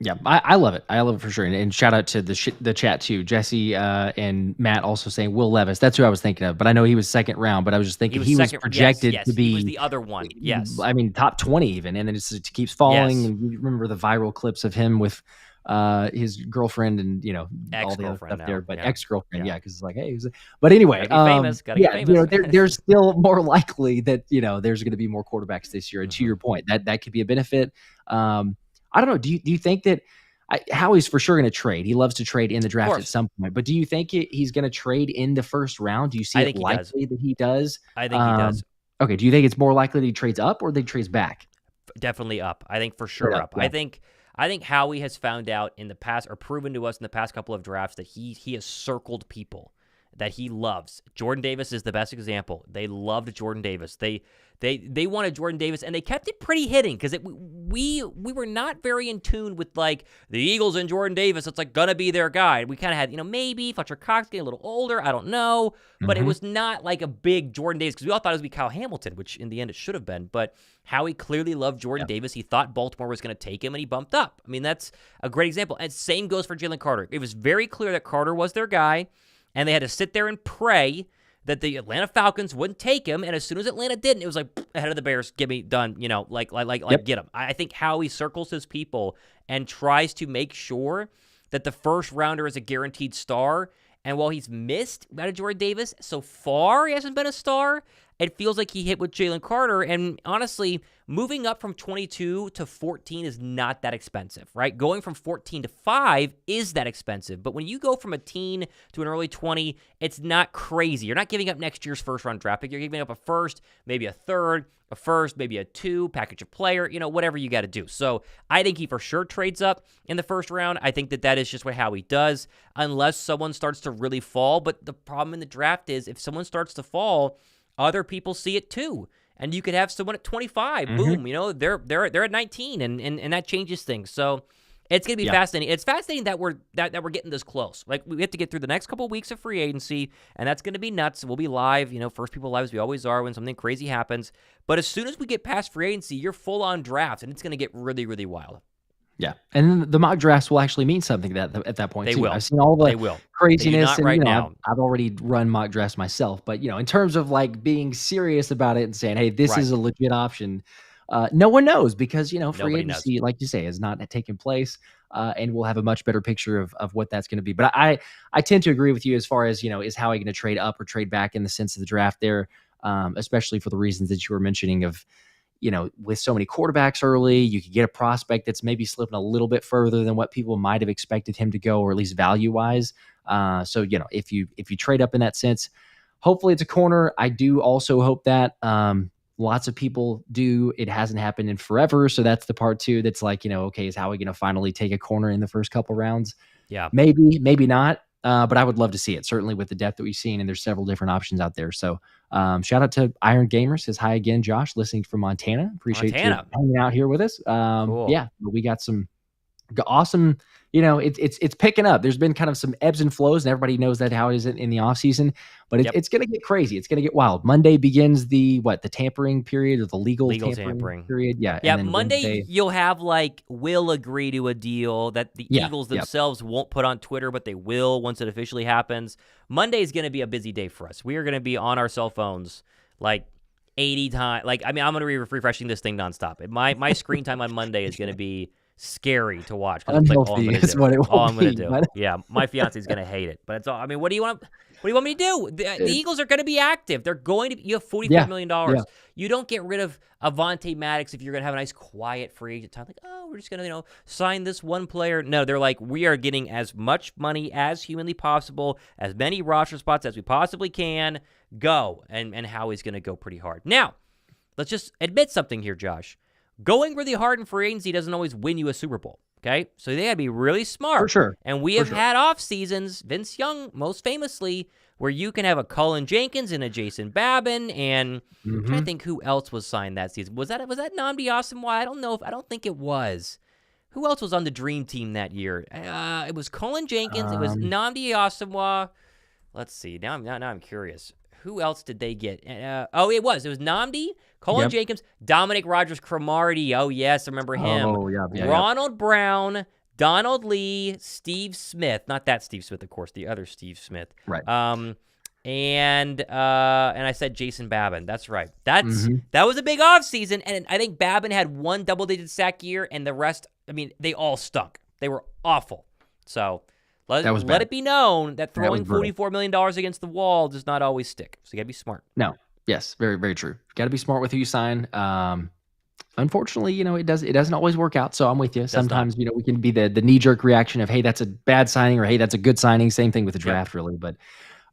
Yeah, I love it. I love it for sure. And shout out to the chat too. Jesse and Matt also saying Will Levis. That's who I was thinking of. But I know he was second round. But I was just thinking he was projected to be. He was the other one. Yes. I mean, top 20 even. And then it keeps falling. Yes. And you remember the viral clips of him with his girlfriend and, all the other stuff now. there. But ex-girlfriend, because it's like, hey. But anyway. Gotta get famous. There's still more likely that, there's going to be more quarterbacks this year. And to your point, that could be a benefit. I don't know. Do you think that Howie's for sure going to trade? He loves to trade in the draft at some point. But do you think he's going to trade in the first round? Do you see it likely that he does? I think he does. Okay. Do you think it's more likely that he trades up or that he trades back? Definitely up. I think for sure up. Yeah. I think Howie has found out in the past, or proven to us in the past couple of drafts, that he has circled people that he loves. Jordan Davis is the best example. They loved Jordan Davis. They wanted Jordan Davis, and they kept it pretty hidden because we were not very in tune with, like, the Eagles and Jordan Davis. It's like gonna be their guy. We kind of had, maybe Fletcher Cox getting a little older. I don't know, but it was not like a big Jordan Davis, because we all thought it was going to be Kyle Hamilton, which in the end it should have been. But Howie clearly loved Jordan Davis. He thought Baltimore was going to take him, and he bumped up. I mean, that's a great example. And same goes for Jalen Carter. It was very clear that Carter was their guy, and they had to sit there and pray that the Atlanta Falcons wouldn't take him. And as soon as Atlanta didn't, it was like, ahead of the Bears, get me done, get him. I think Howie circles his people and tries to make sure that the first rounder is a guaranteed star. And while he's missed out of Jordan Davis, so far he hasn't been a star. It feels like he hit with Jalen Carter. And honestly, moving up from 22 to 14 is not that expensive, right? Going from 14 to 5 is that expensive. But when you go from a teen to an early 20, it's not crazy. You're not giving up next year's first-round draft pick. You're giving up a first, maybe a third, a first, maybe a 2, package a player, whatever you got to do. So I think he for sure trades up in the first round. I think that is just what Howie does, unless someone starts to really fall. But the problem in the draft is, if someone starts to fall, other people see it too. And you could have someone at 25, boom, they're at 19, and that changes things. So it's going to be fascinating. It's fascinating that we're getting this close. Like, we have to get through the next couple of weeks of free agency, and that's going to be nuts. We'll be live, first people live as we always are when something crazy happens. But as soon as we get past free agency, you're full on draft, and it's going to get really, really wild. Yeah, and then the mock drafts will actually mean something at that point. They too. will. I've seen all the craziness, and now. I've already run mock drafts myself. But in terms of like being serious about it and saying, "Hey, this is a legit option," no one knows, because free agency, like you say, is not taking place, and we'll have a much better picture of what that's going to be. But I tend to agree with you as far as is Howie going to trade up or trade back in the sense of the draft there, especially for the reasons that you were mentioning of. With so many quarterbacks early, you could get a prospect that's maybe slipping a little bit further than what people might have expected him to go, or at least value-wise. So, if you trade up in that sense, hopefully it's a corner. I do also hope that lots of people do. It hasn't happened in forever, so that's the part too that's like, okay, is Howie going to finally take a corner in the first couple rounds? Yeah. Maybe not. But I would love to see it, certainly with the depth that we've seen, and there's several different options out there. So shout out to Iron Gamer, says hi again, Josh, listening from Montana. Appreciate you hanging out here with us. Cool. Yeah, we got some awesome, it's picking up. There's been kind of some ebbs and flows, and everybody knows that how it is in the off season, but it's going to get crazy. It's going to get wild. Monday begins the tampering period, or the legal tampering period. Yeah. Yeah. And then Monday, Wednesday, you'll have will agree to a deal that the Eagles themselves won't put on Twitter, but they will once it officially happens. Monday is going to be a busy day for us. We are going to be on our cell phones like 80 times. I'm going to be refreshing this thing nonstop. My screen time on Monday is going to be scary to watch because it's like all I'm Unhealthy going to is do. what it will All I'm going be. to do. But Yeah, my fiance's going to hate it. But it's all. I mean, what do you want? What do you want me to do? The Eagles are going to be active. They're going to. You have $44 million. Yeah. You don't get rid of Avante Maddox if you're going to have a nice, quiet free agent time. Like, oh, we're just going to, sign this one player. No, they're like, we are getting as much money as humanly possible, as many roster spots as we possibly can. Go. And Howie's going to go pretty hard. Now, let's just admit something here, Josh. Going really hard in free agency doesn't always win you a Super Bowl. Okay, so they got to be really smart. For sure. And we have had off seasons, Vince Young most famously, where you can have a Cullen Jenkins and a Jason Babin, and I'm trying to think who else was signed that season. Was that Nnamdi Asomugha? I don't know. I don't think it was. Who else was on the Dream Team that year? It was Cullen Jenkins. It was Nnamdi Asomugha. Let's see. Now I'm curious. Who else did they get? It was Nnamdi, Cullen Jenkins, Dominic Rodgers-Cromartie. Oh, yes, I remember him. Oh, yeah. Ronald Brown, Donald Lee, Steve Smith. Not that Steve Smith, of course, the other Steve Smith. Right. And I said Jason Babin. That's right. That was a big offseason, and I think Babin had one double-digit sack year, and the rest, they all stunk. They were awful. So let it be known that throwing $44 million against the wall does not always stick. So you got to be smart. No. Yes, very, very true. Got to be smart with who you sign. Unfortunately, it doesn't always work out. So I'm with you. Sometimes, we can be the knee-jerk reaction of, hey, that's a bad signing, or hey, that's a good signing. Same thing with the draft, really. But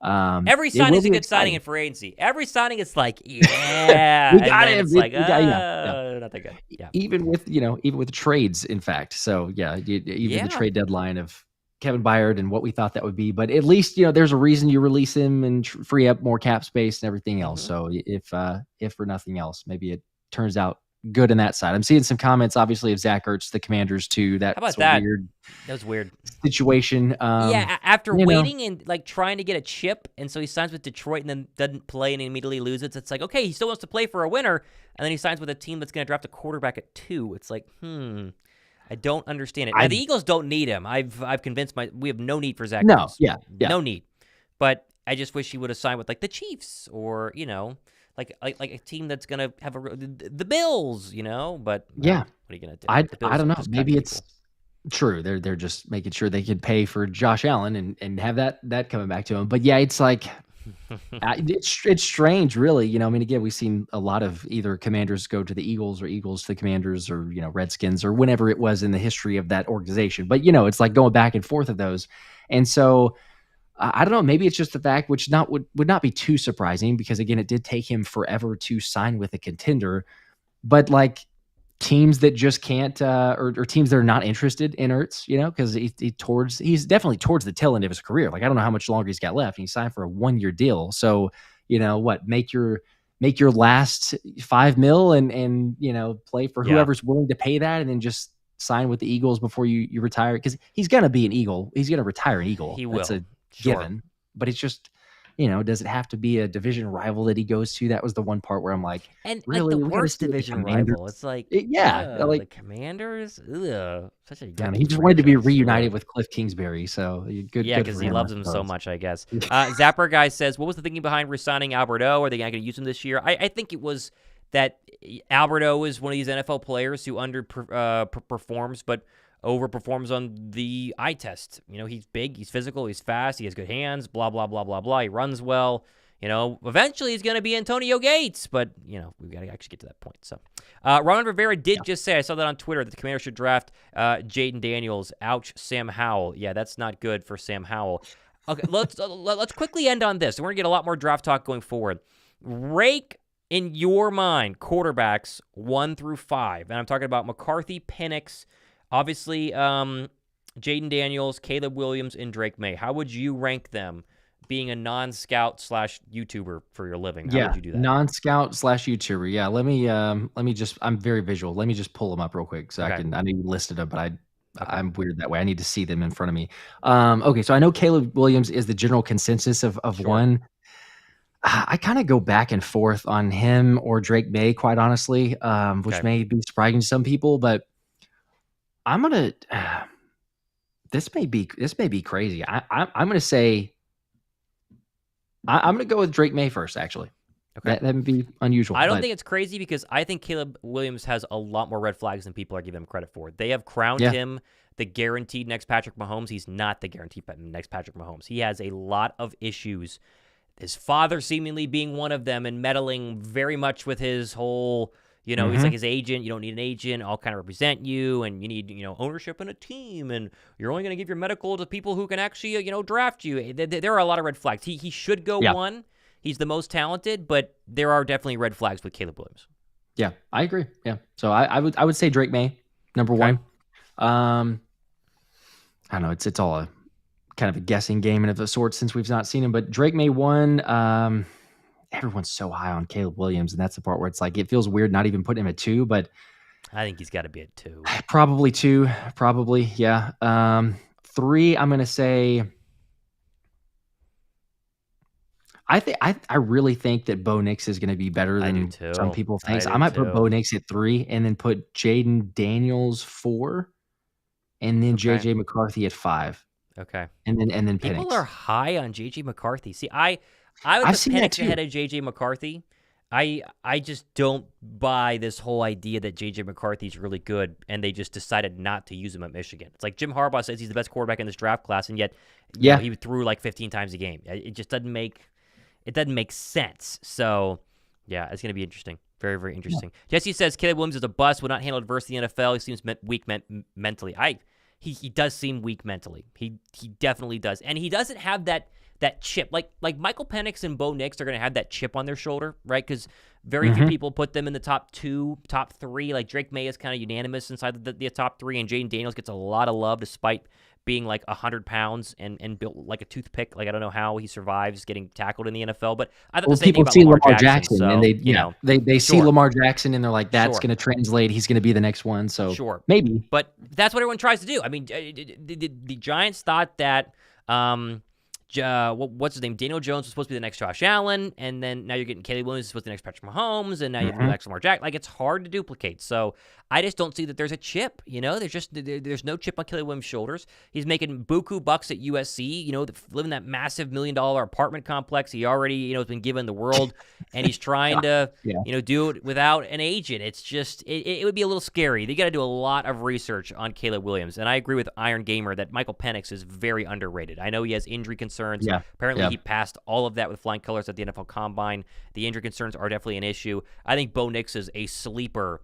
every signing is a good signing in free agency. Every signing is like, yeah, we got him. It's like, not that good. Yeah. Even with trades, in fact. So yeah, even the trade deadline of Kevin Byard and what we thought that would be, but at least there's a reason you release him and free up more cap space and everything else. So if for nothing else, maybe it turns out good in that side. I'm seeing some comments, obviously, of Zach Ertz, the Commanders too. How about that? Weird. That was weird situation. After waiting and trying to get a chip, and so he signs with Detroit and then doesn't play and immediately loses. It's like, okay, he still wants to play for a winner, and then he signs with a team that's going to draft a quarterback at 2. It's like, I don't understand it. Now, the Eagles don't need him. I've convinced we have no need for Zach Ertz. No need. But I just wish he would have signed with the Chiefs or like a team that's gonna have the Bills. But what are you gonna do? I don't know. Maybe it's true. They're just making sure they can pay for Josh Allen and have that coming back to him. But yeah, it's like. It's strange, really. Again, we've seen a lot of either Commanders go to the Eagles or Eagles to the Commanders or, Redskins or whenever it was in the history of that organization. But, it's like going back and forth of those. And so I don't know, maybe it's just the fact, which would not be too surprising because, again, it did take him forever to sign with a contender. But teams that just can't or teams that are not interested in Ertz, because he's definitely towards the tail end of his career. I don't know how much longer he's got left. And he signed for a 1-year deal. So, make your last $5 million and play for whoever's willing to pay that and then just sign with the Eagles before you retire. Because he's going to be an Eagle. He's going to retire an Eagle. He will. That's a given. But it's just, does it have to be a division rival that he goes to? That was the one part where I'm like, and really, the worst division rival. It's like, the Commanders. Such a he just wanted to be reunited with Cliff Kingsbury. So good. Yeah, because he loves him so much, I guess. Zapper guy says, what was the thinking behind resigning Alberto? Are they going to use him this year? I think it was that Alberto is one of these NFL players who underperforms, but overperforms on the eye test. He's big, he's physical, he's fast, he has good hands, blah, blah, blah, blah, blah. He runs well. Eventually he's going to be Antonio Gates, but, we've got to actually get to that point. So, Ron Rivera did just say, I saw that on Twitter, that the Commanders should draft Jaden Daniels. Ouch, Sam Howell. Yeah, that's not good for Sam Howell. Okay, let's quickly end on this. We're going to get a lot more draft talk going forward. Rake, in your mind, quarterbacks 1 through 5. And I'm talking about McCarthy, Penix, obviously, Jaden Daniels, Caleb Williams, and Drake May. How would you rank them being a non-scout / YouTuber for your living? How would you do that? Non-scout / YouTuber. Yeah, let me just, I'm very visual. Let me just pull them up real quick so I know you listed them, but I'm weird that way. I need to see them in front of me. Okay, so I know Caleb Williams is the general consensus of one. I kind of go back and forth on him or Drake May, quite honestly, which may be surprising to some people, but I'm gonna. This may be crazy. I'm gonna say. I'm gonna go with Drake May first, actually. Okay. That would be unusual. I don't think it's crazy because I think Caleb Williams has a lot more red flags than people are giving him credit for. They have crowned him the guaranteed next Patrick Mahomes. He's not the guaranteed next Patrick Mahomes. He has a lot of issues. His father seemingly being one of them and meddling very much with his whole, he's like his agent. You don't need an agent. I'll kind of represent you, and you need, ownership in a team, and you're only going to give your medical to people who can actually, draft you. There are a lot of red flags. He should go one. He's the most talented, but there are definitely red flags with Caleb Williams. Yeah, I agree. Yeah. So I would say Drake May, number one. I don't know. It's all a kind of a guessing game and of the sort since we've not seen him, but Drake May one. Everyone's so high on Caleb Williams, and that's the part where it's like it feels weird not even putting him at 2, but I think he's got to be at 2. Probably 2. Probably, yeah. 3, I'm gonna say. I really think that Bo Nix is going to be better than some people think. I might put Bo Nix at 3 and then put Jaden Daniels 4 and then JJ McCarthy at 5. Okay. And then Penix. People are high on JJ McCarthy. See, I would put Penix ahead of JJ McCarthy. I just don't buy this whole idea that JJ McCarthy is really good and they just decided not to use him at Michigan. It's like Jim Harbaugh says he's the best quarterback in this draft class, and yet he threw like 15 times a game. It just doesn't make sense. So, yeah, it's going to be interesting. Very, very interesting. Yeah. Jesse says Caleb Williams is a bust, would not handle adversity in the NFL. He seems weak mentally. He does seem weak mentally. He definitely does. And he doesn't have that chip. Like Michael Penix and Bo Nix are going to have that chip on their shoulder, right? Because very few people put them in the top 2, top 3. Like Drake May is kind of unanimous inside the top 3, and Jaden Daniels gets a lot of love despite being like 100 pounds and built like a toothpick. Like I don't know how he survives getting tackled in the NFL, but I thought the same thing about Lamar Jackson. So, and they see Lamar Jackson and they're like, that's going to translate. He's going to be the next one. So maybe, but that's what everyone tries to do. I mean, the Giants thought that what's his name? Daniel Jones was supposed to be the next Josh Allen, and then now you're getting Caleb Williams supposed to be the next Patrick Mahomes, and now you have the next Lamar Jackson. Like, it's hard to duplicate. So I just don't see that there's a chip. There's no chip on Caleb Williams' shoulders. He's making buku bucks at USC. Living that massive $1 million apartment complex. He already has been given the world, and he's trying to do it without an agent. It's just it would be a little scary. They got to do a lot of research on Caleb Williams, and I agree with Iron Gamer that Michael Penix is very underrated. I know he has injury concerns. Yeah. Apparently, he passed all of that with flying colors at the NFL Combine. The injury concerns are definitely an issue. I think Bo Nix is a sleeper.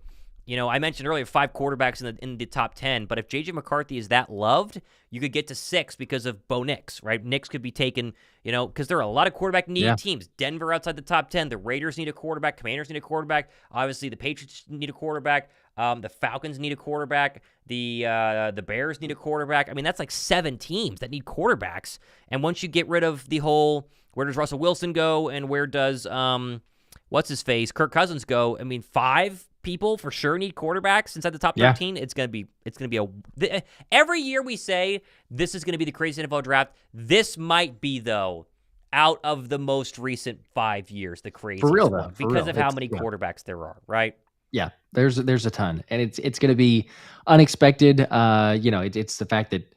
I mentioned earlier 5 quarterbacks in the top 10, but if J.J. McCarthy is that loved, you could get to 6 because of Bo Nix, right? Nix could be taken, because there are a lot of quarterback-needy teams. Denver outside the top 10. The Raiders need a quarterback. Commanders need a quarterback. Obviously, the Patriots need a quarterback. The Falcons need a quarterback. The Bears need a quarterback. I mean, that's like 7 teams that need quarterbacks. And once you get rid of the whole, where does Russell Wilson go and where does what's his face Kirk Cousins go? I mean, 5 people for sure need quarterbacks inside the top 13. It's gonna be every year we say this is gonna be the crazy NFL draft. This might be though, out of the most recent 5 years, the craziest one because of how many quarterbacks there are, right? Yeah, there's a ton, and it's going to be unexpected. It's the fact that,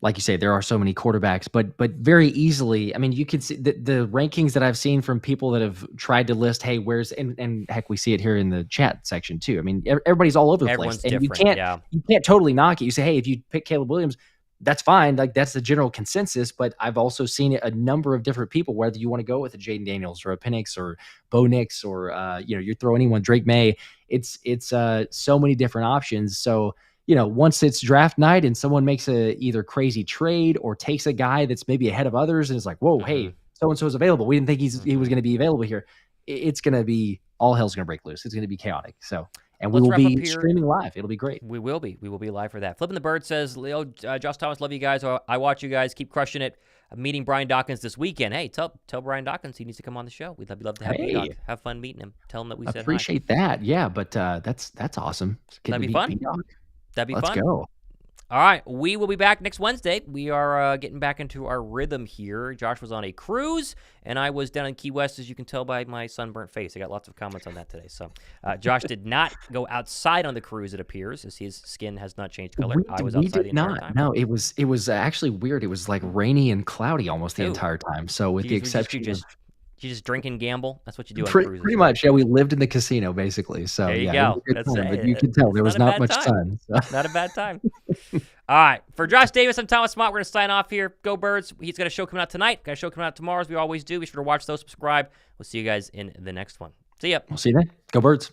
like you say, there are so many quarterbacks, but very easily. I mean, you can see the rankings that I've seen from people that have tried to list, hey, where's and heck, we see it here in the chat section too. I mean, everybody's all over the place, and you can't totally knock it. You say, hey, if you pick Caleb Williams, that's fine. Like, that's the general consensus, but I've also seen a number of different people, whether you want to go with a Jaden Daniels or a Penix or Bo Nix or, you throw anyone, Drake May, it's so many different options. So, once it's draft night and someone makes a either crazy trade or takes a guy that's maybe ahead of others and it's like, whoa, hey, so-and-so is available. We didn't think he was going to be available here. It's going to be, all hell's going to break loose. It's going to be chaotic. So, and we will be streaming live. It'll be great. We will be. We will be live for that. Flipping the Bird says, Leo, Josh Thomas, love you guys. I watch you guys. Keep crushing it. I'm meeting Brian Dawkins this weekend. Hey, tell Brian Dawkins he needs to come on the show. We'd love to have him. Have fun meeting him. Tell him that we said hi. Appreciate that. Yeah, but that's awesome. That'd be fun. That'd be fun. Let's go. All right, we will be back next Wednesday. We are getting back into our rhythm here. Josh was on a cruise, and I was down in Key West, as you can tell by my sunburnt face. I got lots of comments on that today. So Josh did not go outside on the cruise, it appears, as his skin has not changed color. I was outside the entire time. No, it was actually weird. It was like rainy and cloudy almost the entire time. So with the exception of... You just drink and gamble. That's what you do on Pretty, cruises. pretty much, yeah. We lived in the casino basically, so there you yeah, go. But you can tell there was not much sun. So. Not a bad time. All right, for Josh Davis, I'm Thomas Mott. We're gonna sign off here. Go Birds! He's got a show coming out tonight. Got a show coming out tomorrow, as we always do. Be sure to watch those. Subscribe. We'll see you guys in the next one. See ya. We'll see you then. Go Birds!